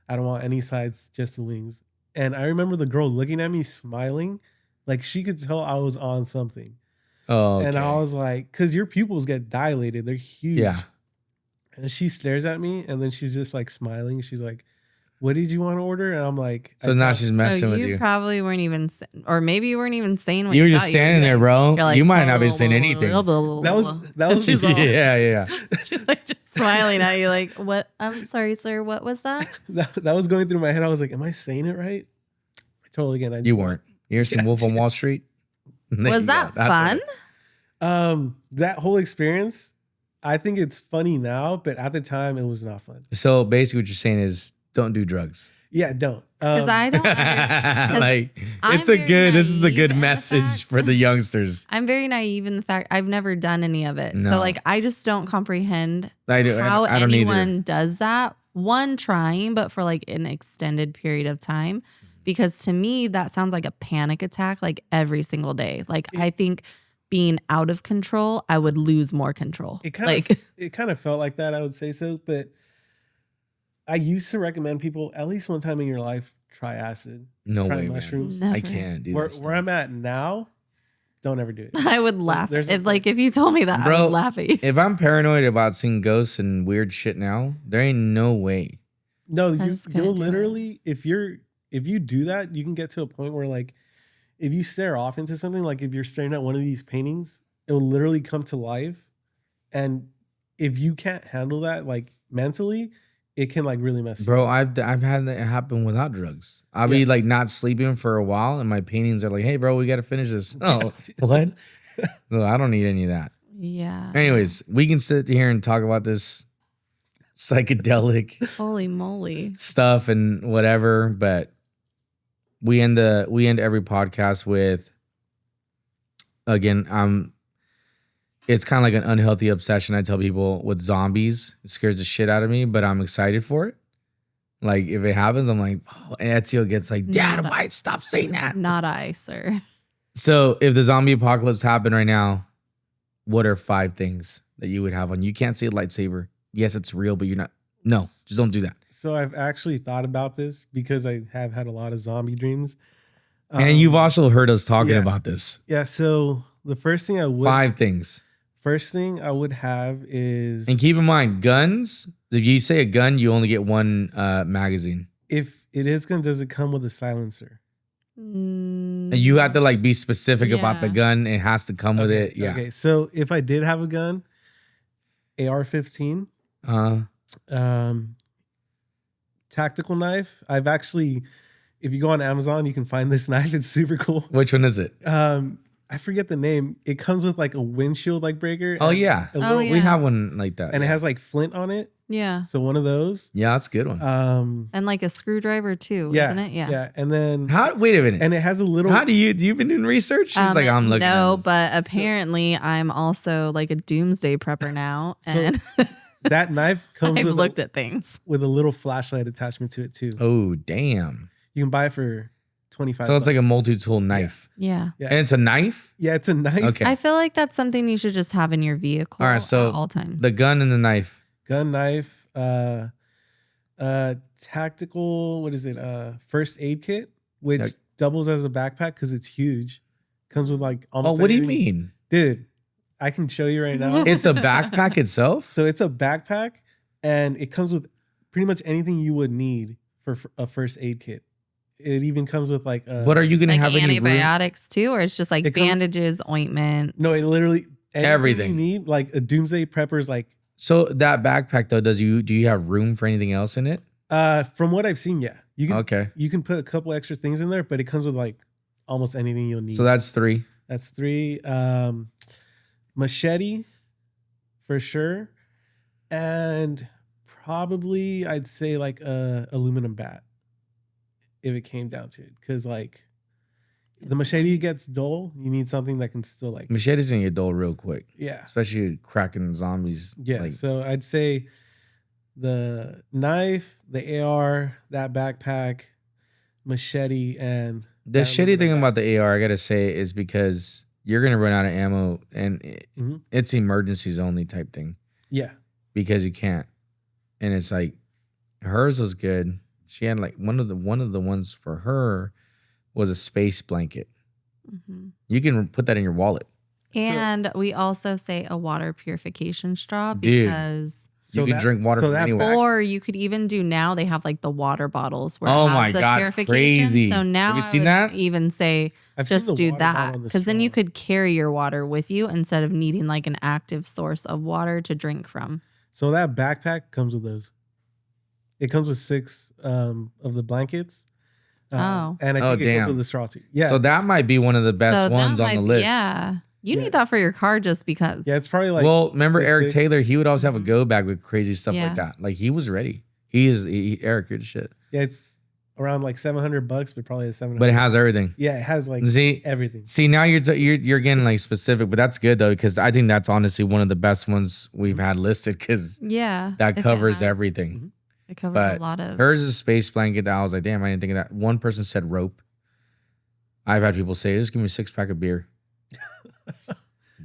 I don't want any sides, just the wings. And I remember the girl looking at me smiling, like she could tell I was on something. Oh, okay. And I was like, because your pupils get dilated, they're huge. Yeah. And she stares at me, and then she's just like smiling. She's like, "What did you want to order?" And I'm like, So now she's messing So with you you. probably weren't even, or maybe you weren't even saying what You were you just thought standing were there, saying. bro. You're like, You might not be saying anything. that was She's all- Yeah. She's like just smiling at you, like, "What? I'm sorry, sir. What was that?" that was going through my head. I was like, "Am I saying it right?" I totally again. You weren't. You ever seen Wolf on Wall Street? There Was you that go. That's fun? it. That whole experience, I think it's funny now, but at the time it was not fun. So basically, what you're saying is, don't do drugs. Yeah, don't. Because I don't understand. 'cause Like I'm it's a very good. This is a naive good in the message fact- for the youngsters. I'm very naive in the fact I've never done any of it. No. So like I just don't comprehend I do. how I don't anyone does that. One, trying, but for like an extended period of time. Because to me, that sounds like a panic attack like every single day. Like I think being out of control, I would lose more control. It kind of felt like that, I would say so. But I used to recommend people at least one time in your life try acid, No try way, mushrooms. man. I Never. can't do Where this. I'm at now, don't ever do it. I would laugh. There's a- If you told me that, I Bro, would laugh at you. If I'm paranoid about seeing ghosts and weird shit now, there ain't no way. No, just couldn't you'll do it. literally, if you do that, you can get to a point where like, if you stare off into something, like if you're staring at one of these paintings, it'll literally come to life. And if you can't handle that, like mentally, it can like really mess you Bro, up. I've had that happen without drugs. I'll be Yeah. like not sleeping for a while, and my paintings are like, "Hey, bro, we got to finish this." Oh, what? So I don't need any of that. Yeah. Anyways, we can sit here and talk about this psychedelic Holy moly. stuff and whatever, but we end every podcast with, again, it's kind of like an unhealthy obsession. I tell people with zombies, it scares the shit out of me, but I'm excited for it. Like if it happens, I'm like, oh, and Ezio gets like, "Dad, Not- why stop saying that?" Not I, sir. So if the zombie apocalypse happened right now, what are 5 things that you would have on? You can't say a lightsaber. Yes, it's real, but you're not. No, just don't do that. So I've actually thought about this because I have had a lot of zombie dreams. And you've also heard us talking yeah. about this. Yeah. So the first thing I would 5 things. have is, And keep in mind, guns, if you say a gun, you only get 1 magazine. if it is gun, does it come with a silencer? And you have to like be specific about the Yeah. gun. It has to come with it. Yeah. Okay. So if I did have a gun, AR-15, tactical knife. I've actually, if you go on Amazon, you can find this knife. It's super cool. Which one is it? I forget the name. It comes with like a windshield like breaker. Oh, and yeah. a little- yeah. We have one like that. and it has like flint on it. Yeah. So one of those. Yeah, that's a good one. And like a screwdriver too, Yeah, isn't it? Yeah. Yeah. And then Wait a minute. and it has a little. How do you've been doing research? She's like, I'm looking at No, this. but apparently I'm also like a doomsday prepper now. And that knife comes I've with looked at things. with a little flashlight attachment to it too. Oh, damn. You can buy it for $25. So it's like a multi-tool knife. Yeah. Yeah. And it's a knife? Yeah, it's a knife. Okay. I feel like that's something you should just have in your vehicle All right, so at all times. The gun and the knife. Gun, knife, tactical, what is it? First aid kit, which Yeah. doubles as a backpack because it's huge. Comes with like almost. Oh, what do you everything. mean? Dude? I can show you right now. It's a backpack itself? So it's a backpack, and it comes with pretty much anything you would need for a first aid kit. It even comes with like What are you gonna Like have in your room? antibiotics too, or it's just like It comes- bandages, ointments. no, it literally Everything. you need, like a doomsday prepper's like So that backpack though, do you have room for anything else in it? from what I've seen, yeah. Okay. You can put a couple extra things in there, but it comes with like almost anything you'll need. So that's 3. That's 3. Machete for sure. And probably I'd say like a aluminum bat if it came down to it. Because like the machete gets dull. You need something that can still like Machete's gonna get dull real quick, yeah. especially cracking zombies. Yeah. Like, So I'd say the knife, the AR, that backpack, machete, and the that shitty aluminum thing bat. about the AR, I gotta say, is because you're gonna run out of ammo, and Mhm. it's emergencies only type thing Yeah. because you can't. And it's like hers was good. She had like one of the ones for her was a space blanket. Mhm. You can put that in your wallet. And we also say a water purification straw Dude. because. You can drink water from anywhere. Or you could even do now. They have like the water bottles where Oh it has my the God, it's purification. crazy. So now Have you I seen would that? even say I've seen just the do water bottle that on the because then you straw. could carry your water with you instead of needing like an active source of water to drink from. So that backpack comes with those. It comes with 6 of the blankets. Oh. And I Oh, think it comes damn. with the straw too. Yeah. So that might be one of the best So that ones on might the be- list. Yeah. You Yeah. need that for your car just because. yeah, it's probably like well, remember this Eric big. Taylor? He would always have a Mhm. go bag with crazy stuff Yeah. like that. Like he was ready. Eric, you're the shit. Yeah, it's around like $700, but probably a 700. But it has everything. Yeah, it has like See, everything. now you're getting like specific, but that's good though because I think that's honestly one of the best ones we've had listed because Yeah. that if it covers has- everything. It covers But a lot of. hers is a space blanket. That I was like, damn, I didn't think of that. One person said rope. I've had people say, just give me a 6-pack of beer.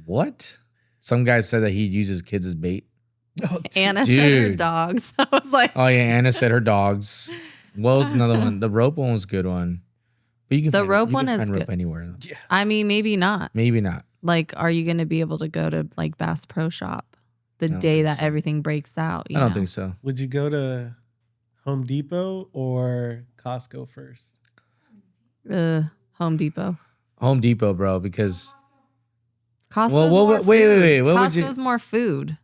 What? Some guy said that he'd use his kids as bait. Anna said her Dude. dogs. I was like, Oh yeah, Anna said her dogs. What was another one? The rope one was a good one. But you can The find, rope you one can is find rope good. anywhere. I mean, maybe not. Maybe not. Like, are you going to be able to go to like Bass Pro Shop the don't day think that so. everything breaks out? I don't think so. Would you go to Home Depot or Costco first? Home Depot. Home Depot, bro, because Costco's Well, more wait, food. wait. What would you- Costco's more food.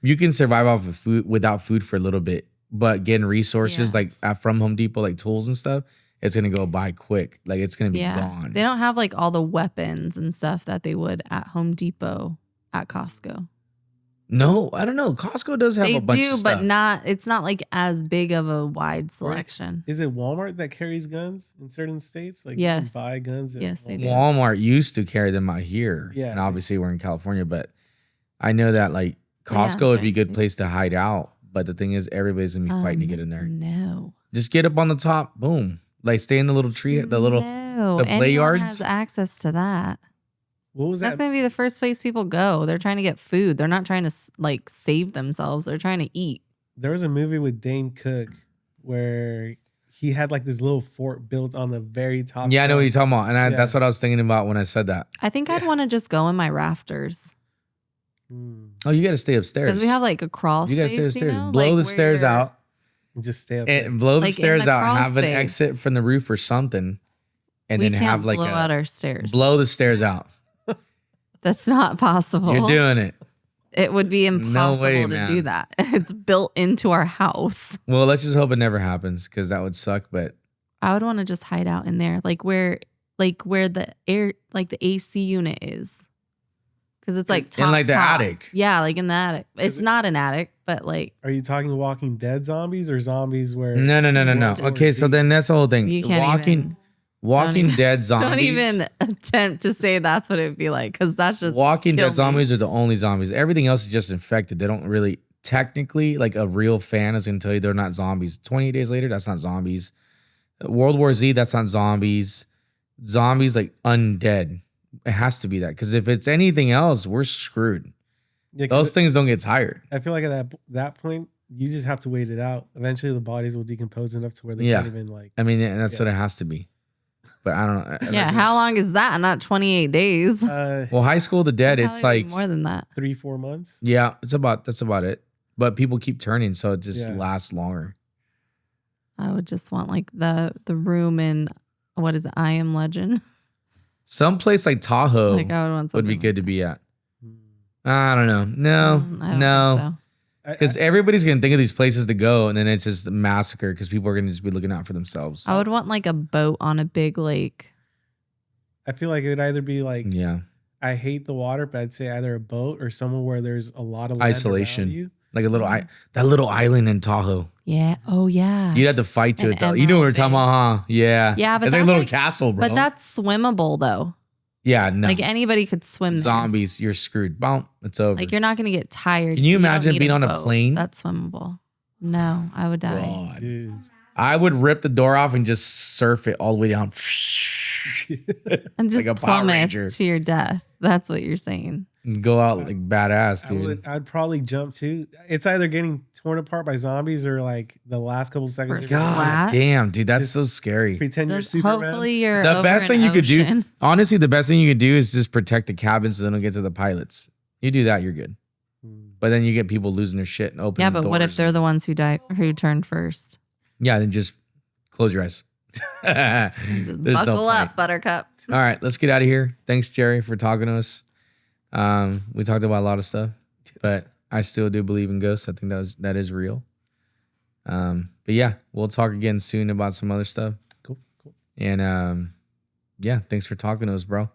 you can survive off of food without food for a little bit, but getting resources Yeah. like from Home Depot, like tools and stuff, it's gonna go by quick. Like it's gonna be Yeah. gone. They don't have like all the weapons and stuff that they would at Home Depot at Costco. No, I don't know. Costco does have They a bunch do, of stuff. but it's not like as big of a wide selection. Is it Walmart that carries guns in certain states? Like Yes. you can buy guns. At Yes, they Walmart? do. Walmart used to carry them out here. Yeah. And obviously we're in California, but I know that like Yeah, Costco would be a certain good states. place to hide out. But the thing is, everybody's gonna be fighting to get in there. No. Just get up on the top, boom. Like stay in the little tree, the little no. the play Anyone yards. has access to that. What was That's that? gonna be the first place people go. They're trying to get food. They're not trying to like save themselves. They're trying to eat. There was a movie with Dane Cook where he had like this little fort built on the very top. Yeah, I know what you're shelf. talking about, and Yeah. that's what I was thinking about when I said that. I think I'd want to just go in my rafters Mm. Oh, you got to stay upstairs because we have like a crawl You got to space. stay upstairs. You know? Blow like the stairs where- out, And just stay up there. and blow the Like, in stairs the out. crawl Have an space. exit from the roof or something, and we then can't have like blow a out our stairs. blow the stairs out. That's not possible. You're doing it. It would be impossible way, to man. do that. It's built into our house. Well, let's just hope it never happens because that would suck. But I would want to just hide out in there, like where the air, like the AC unit is, because it's like In, top, like, the top. attic. Yeah, like in the attic. It's not an attic, but like Are you talking Walking Dead zombies or zombies where? no. Don't Okay, so see- then that's the whole thing. you can't Walking even- Dead zombies. don't even attempt to say that's what it would be like, because that's just Walking kill Dead me. zombies are the only zombies. Everything else is just infected. They don't really technically like a real fan is gonna tell you they're not zombies. 28 days later, that's not zombies. World War Z, that's not zombies. Zombies like undead. It has to be that because if it's anything else, we're screwed. Yeah, 'cause Those things don't get tired. I feel like at that point, you just have to wait it out. Eventually, the bodies will decompose enough to where they Yeah. can't even like. I mean, and that's Yeah. what it has to be. But I don't know. Yeah, how long is that? Not 28 days. Well, High School of the Dead, it's Probably like more than that. 3-4 months. yeah, that's about it. but people keep turning, so it just Yeah. lasts longer. I would just want like the room in what is it? I Am Legend. Some place like Tahoe Like I would want would be something good to like be at. Mm. I don't know. No, I don't no. think so. Because everybody's going to think of these places to go, and then it's just a massacre because people are going to just be looking out for themselves. I would want like a boat on a big lake. I feel like it would either be like, Yeah. I hate the water, but I'd say either a boat or somewhere where there's a lot of land Isolation. around you. Like a little, that little island in Tahoe. Yeah. Oh yeah. You'd have to fight to An it, though. You know what we're talking emerald about, huh? Yeah. Yeah, but it's like a that's little like- castle, bro. But that's swimmable though. yeah, no. Like anybody could swim there. Zombies, you're screwed. Boom, it's over. Like you're not gonna get tired. Can you don't imagine need being on a boat plane? That's swimmable. No, I would die. God. Dude. I would rip the door off and just surf it all the way down. And just Like a Power plummet Ranger. to your death. That's what you're saying. And go out like badass, dude. I'd probably jump too. It's either getting torn apart by zombies or like the last couple seconds. Or of God. God Splat. damn, dude, that's Just so scary. pretend you're Just Superman. hopefully you're The over best an thing you could do, ocean. honestly, the best thing you could do is just protect the cabin so they don't get to the pilots. You do that, you're good. Mm. But then you get people losing their shit and opening Yeah, but what if doors. they're the ones who turn first? Yeah, then just close your eyes. There's Just no buckle point. up, Buttercup. All right, let's get out of here. Thanks, Jerry, for talking to us. We talked about a lot of stuff, but I still do believe in ghosts. I think that is real. But yeah, we'll talk again soon about some other stuff. Cool. And yeah, thanks for talking to us, bro.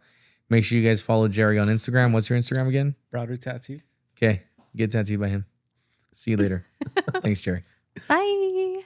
Make sure you guys follow Jerry on Instagram. What's your Instagram again? Brawder tattoo. Okay, get tattooed by him. See you later. Thanks, Jerry. Bye.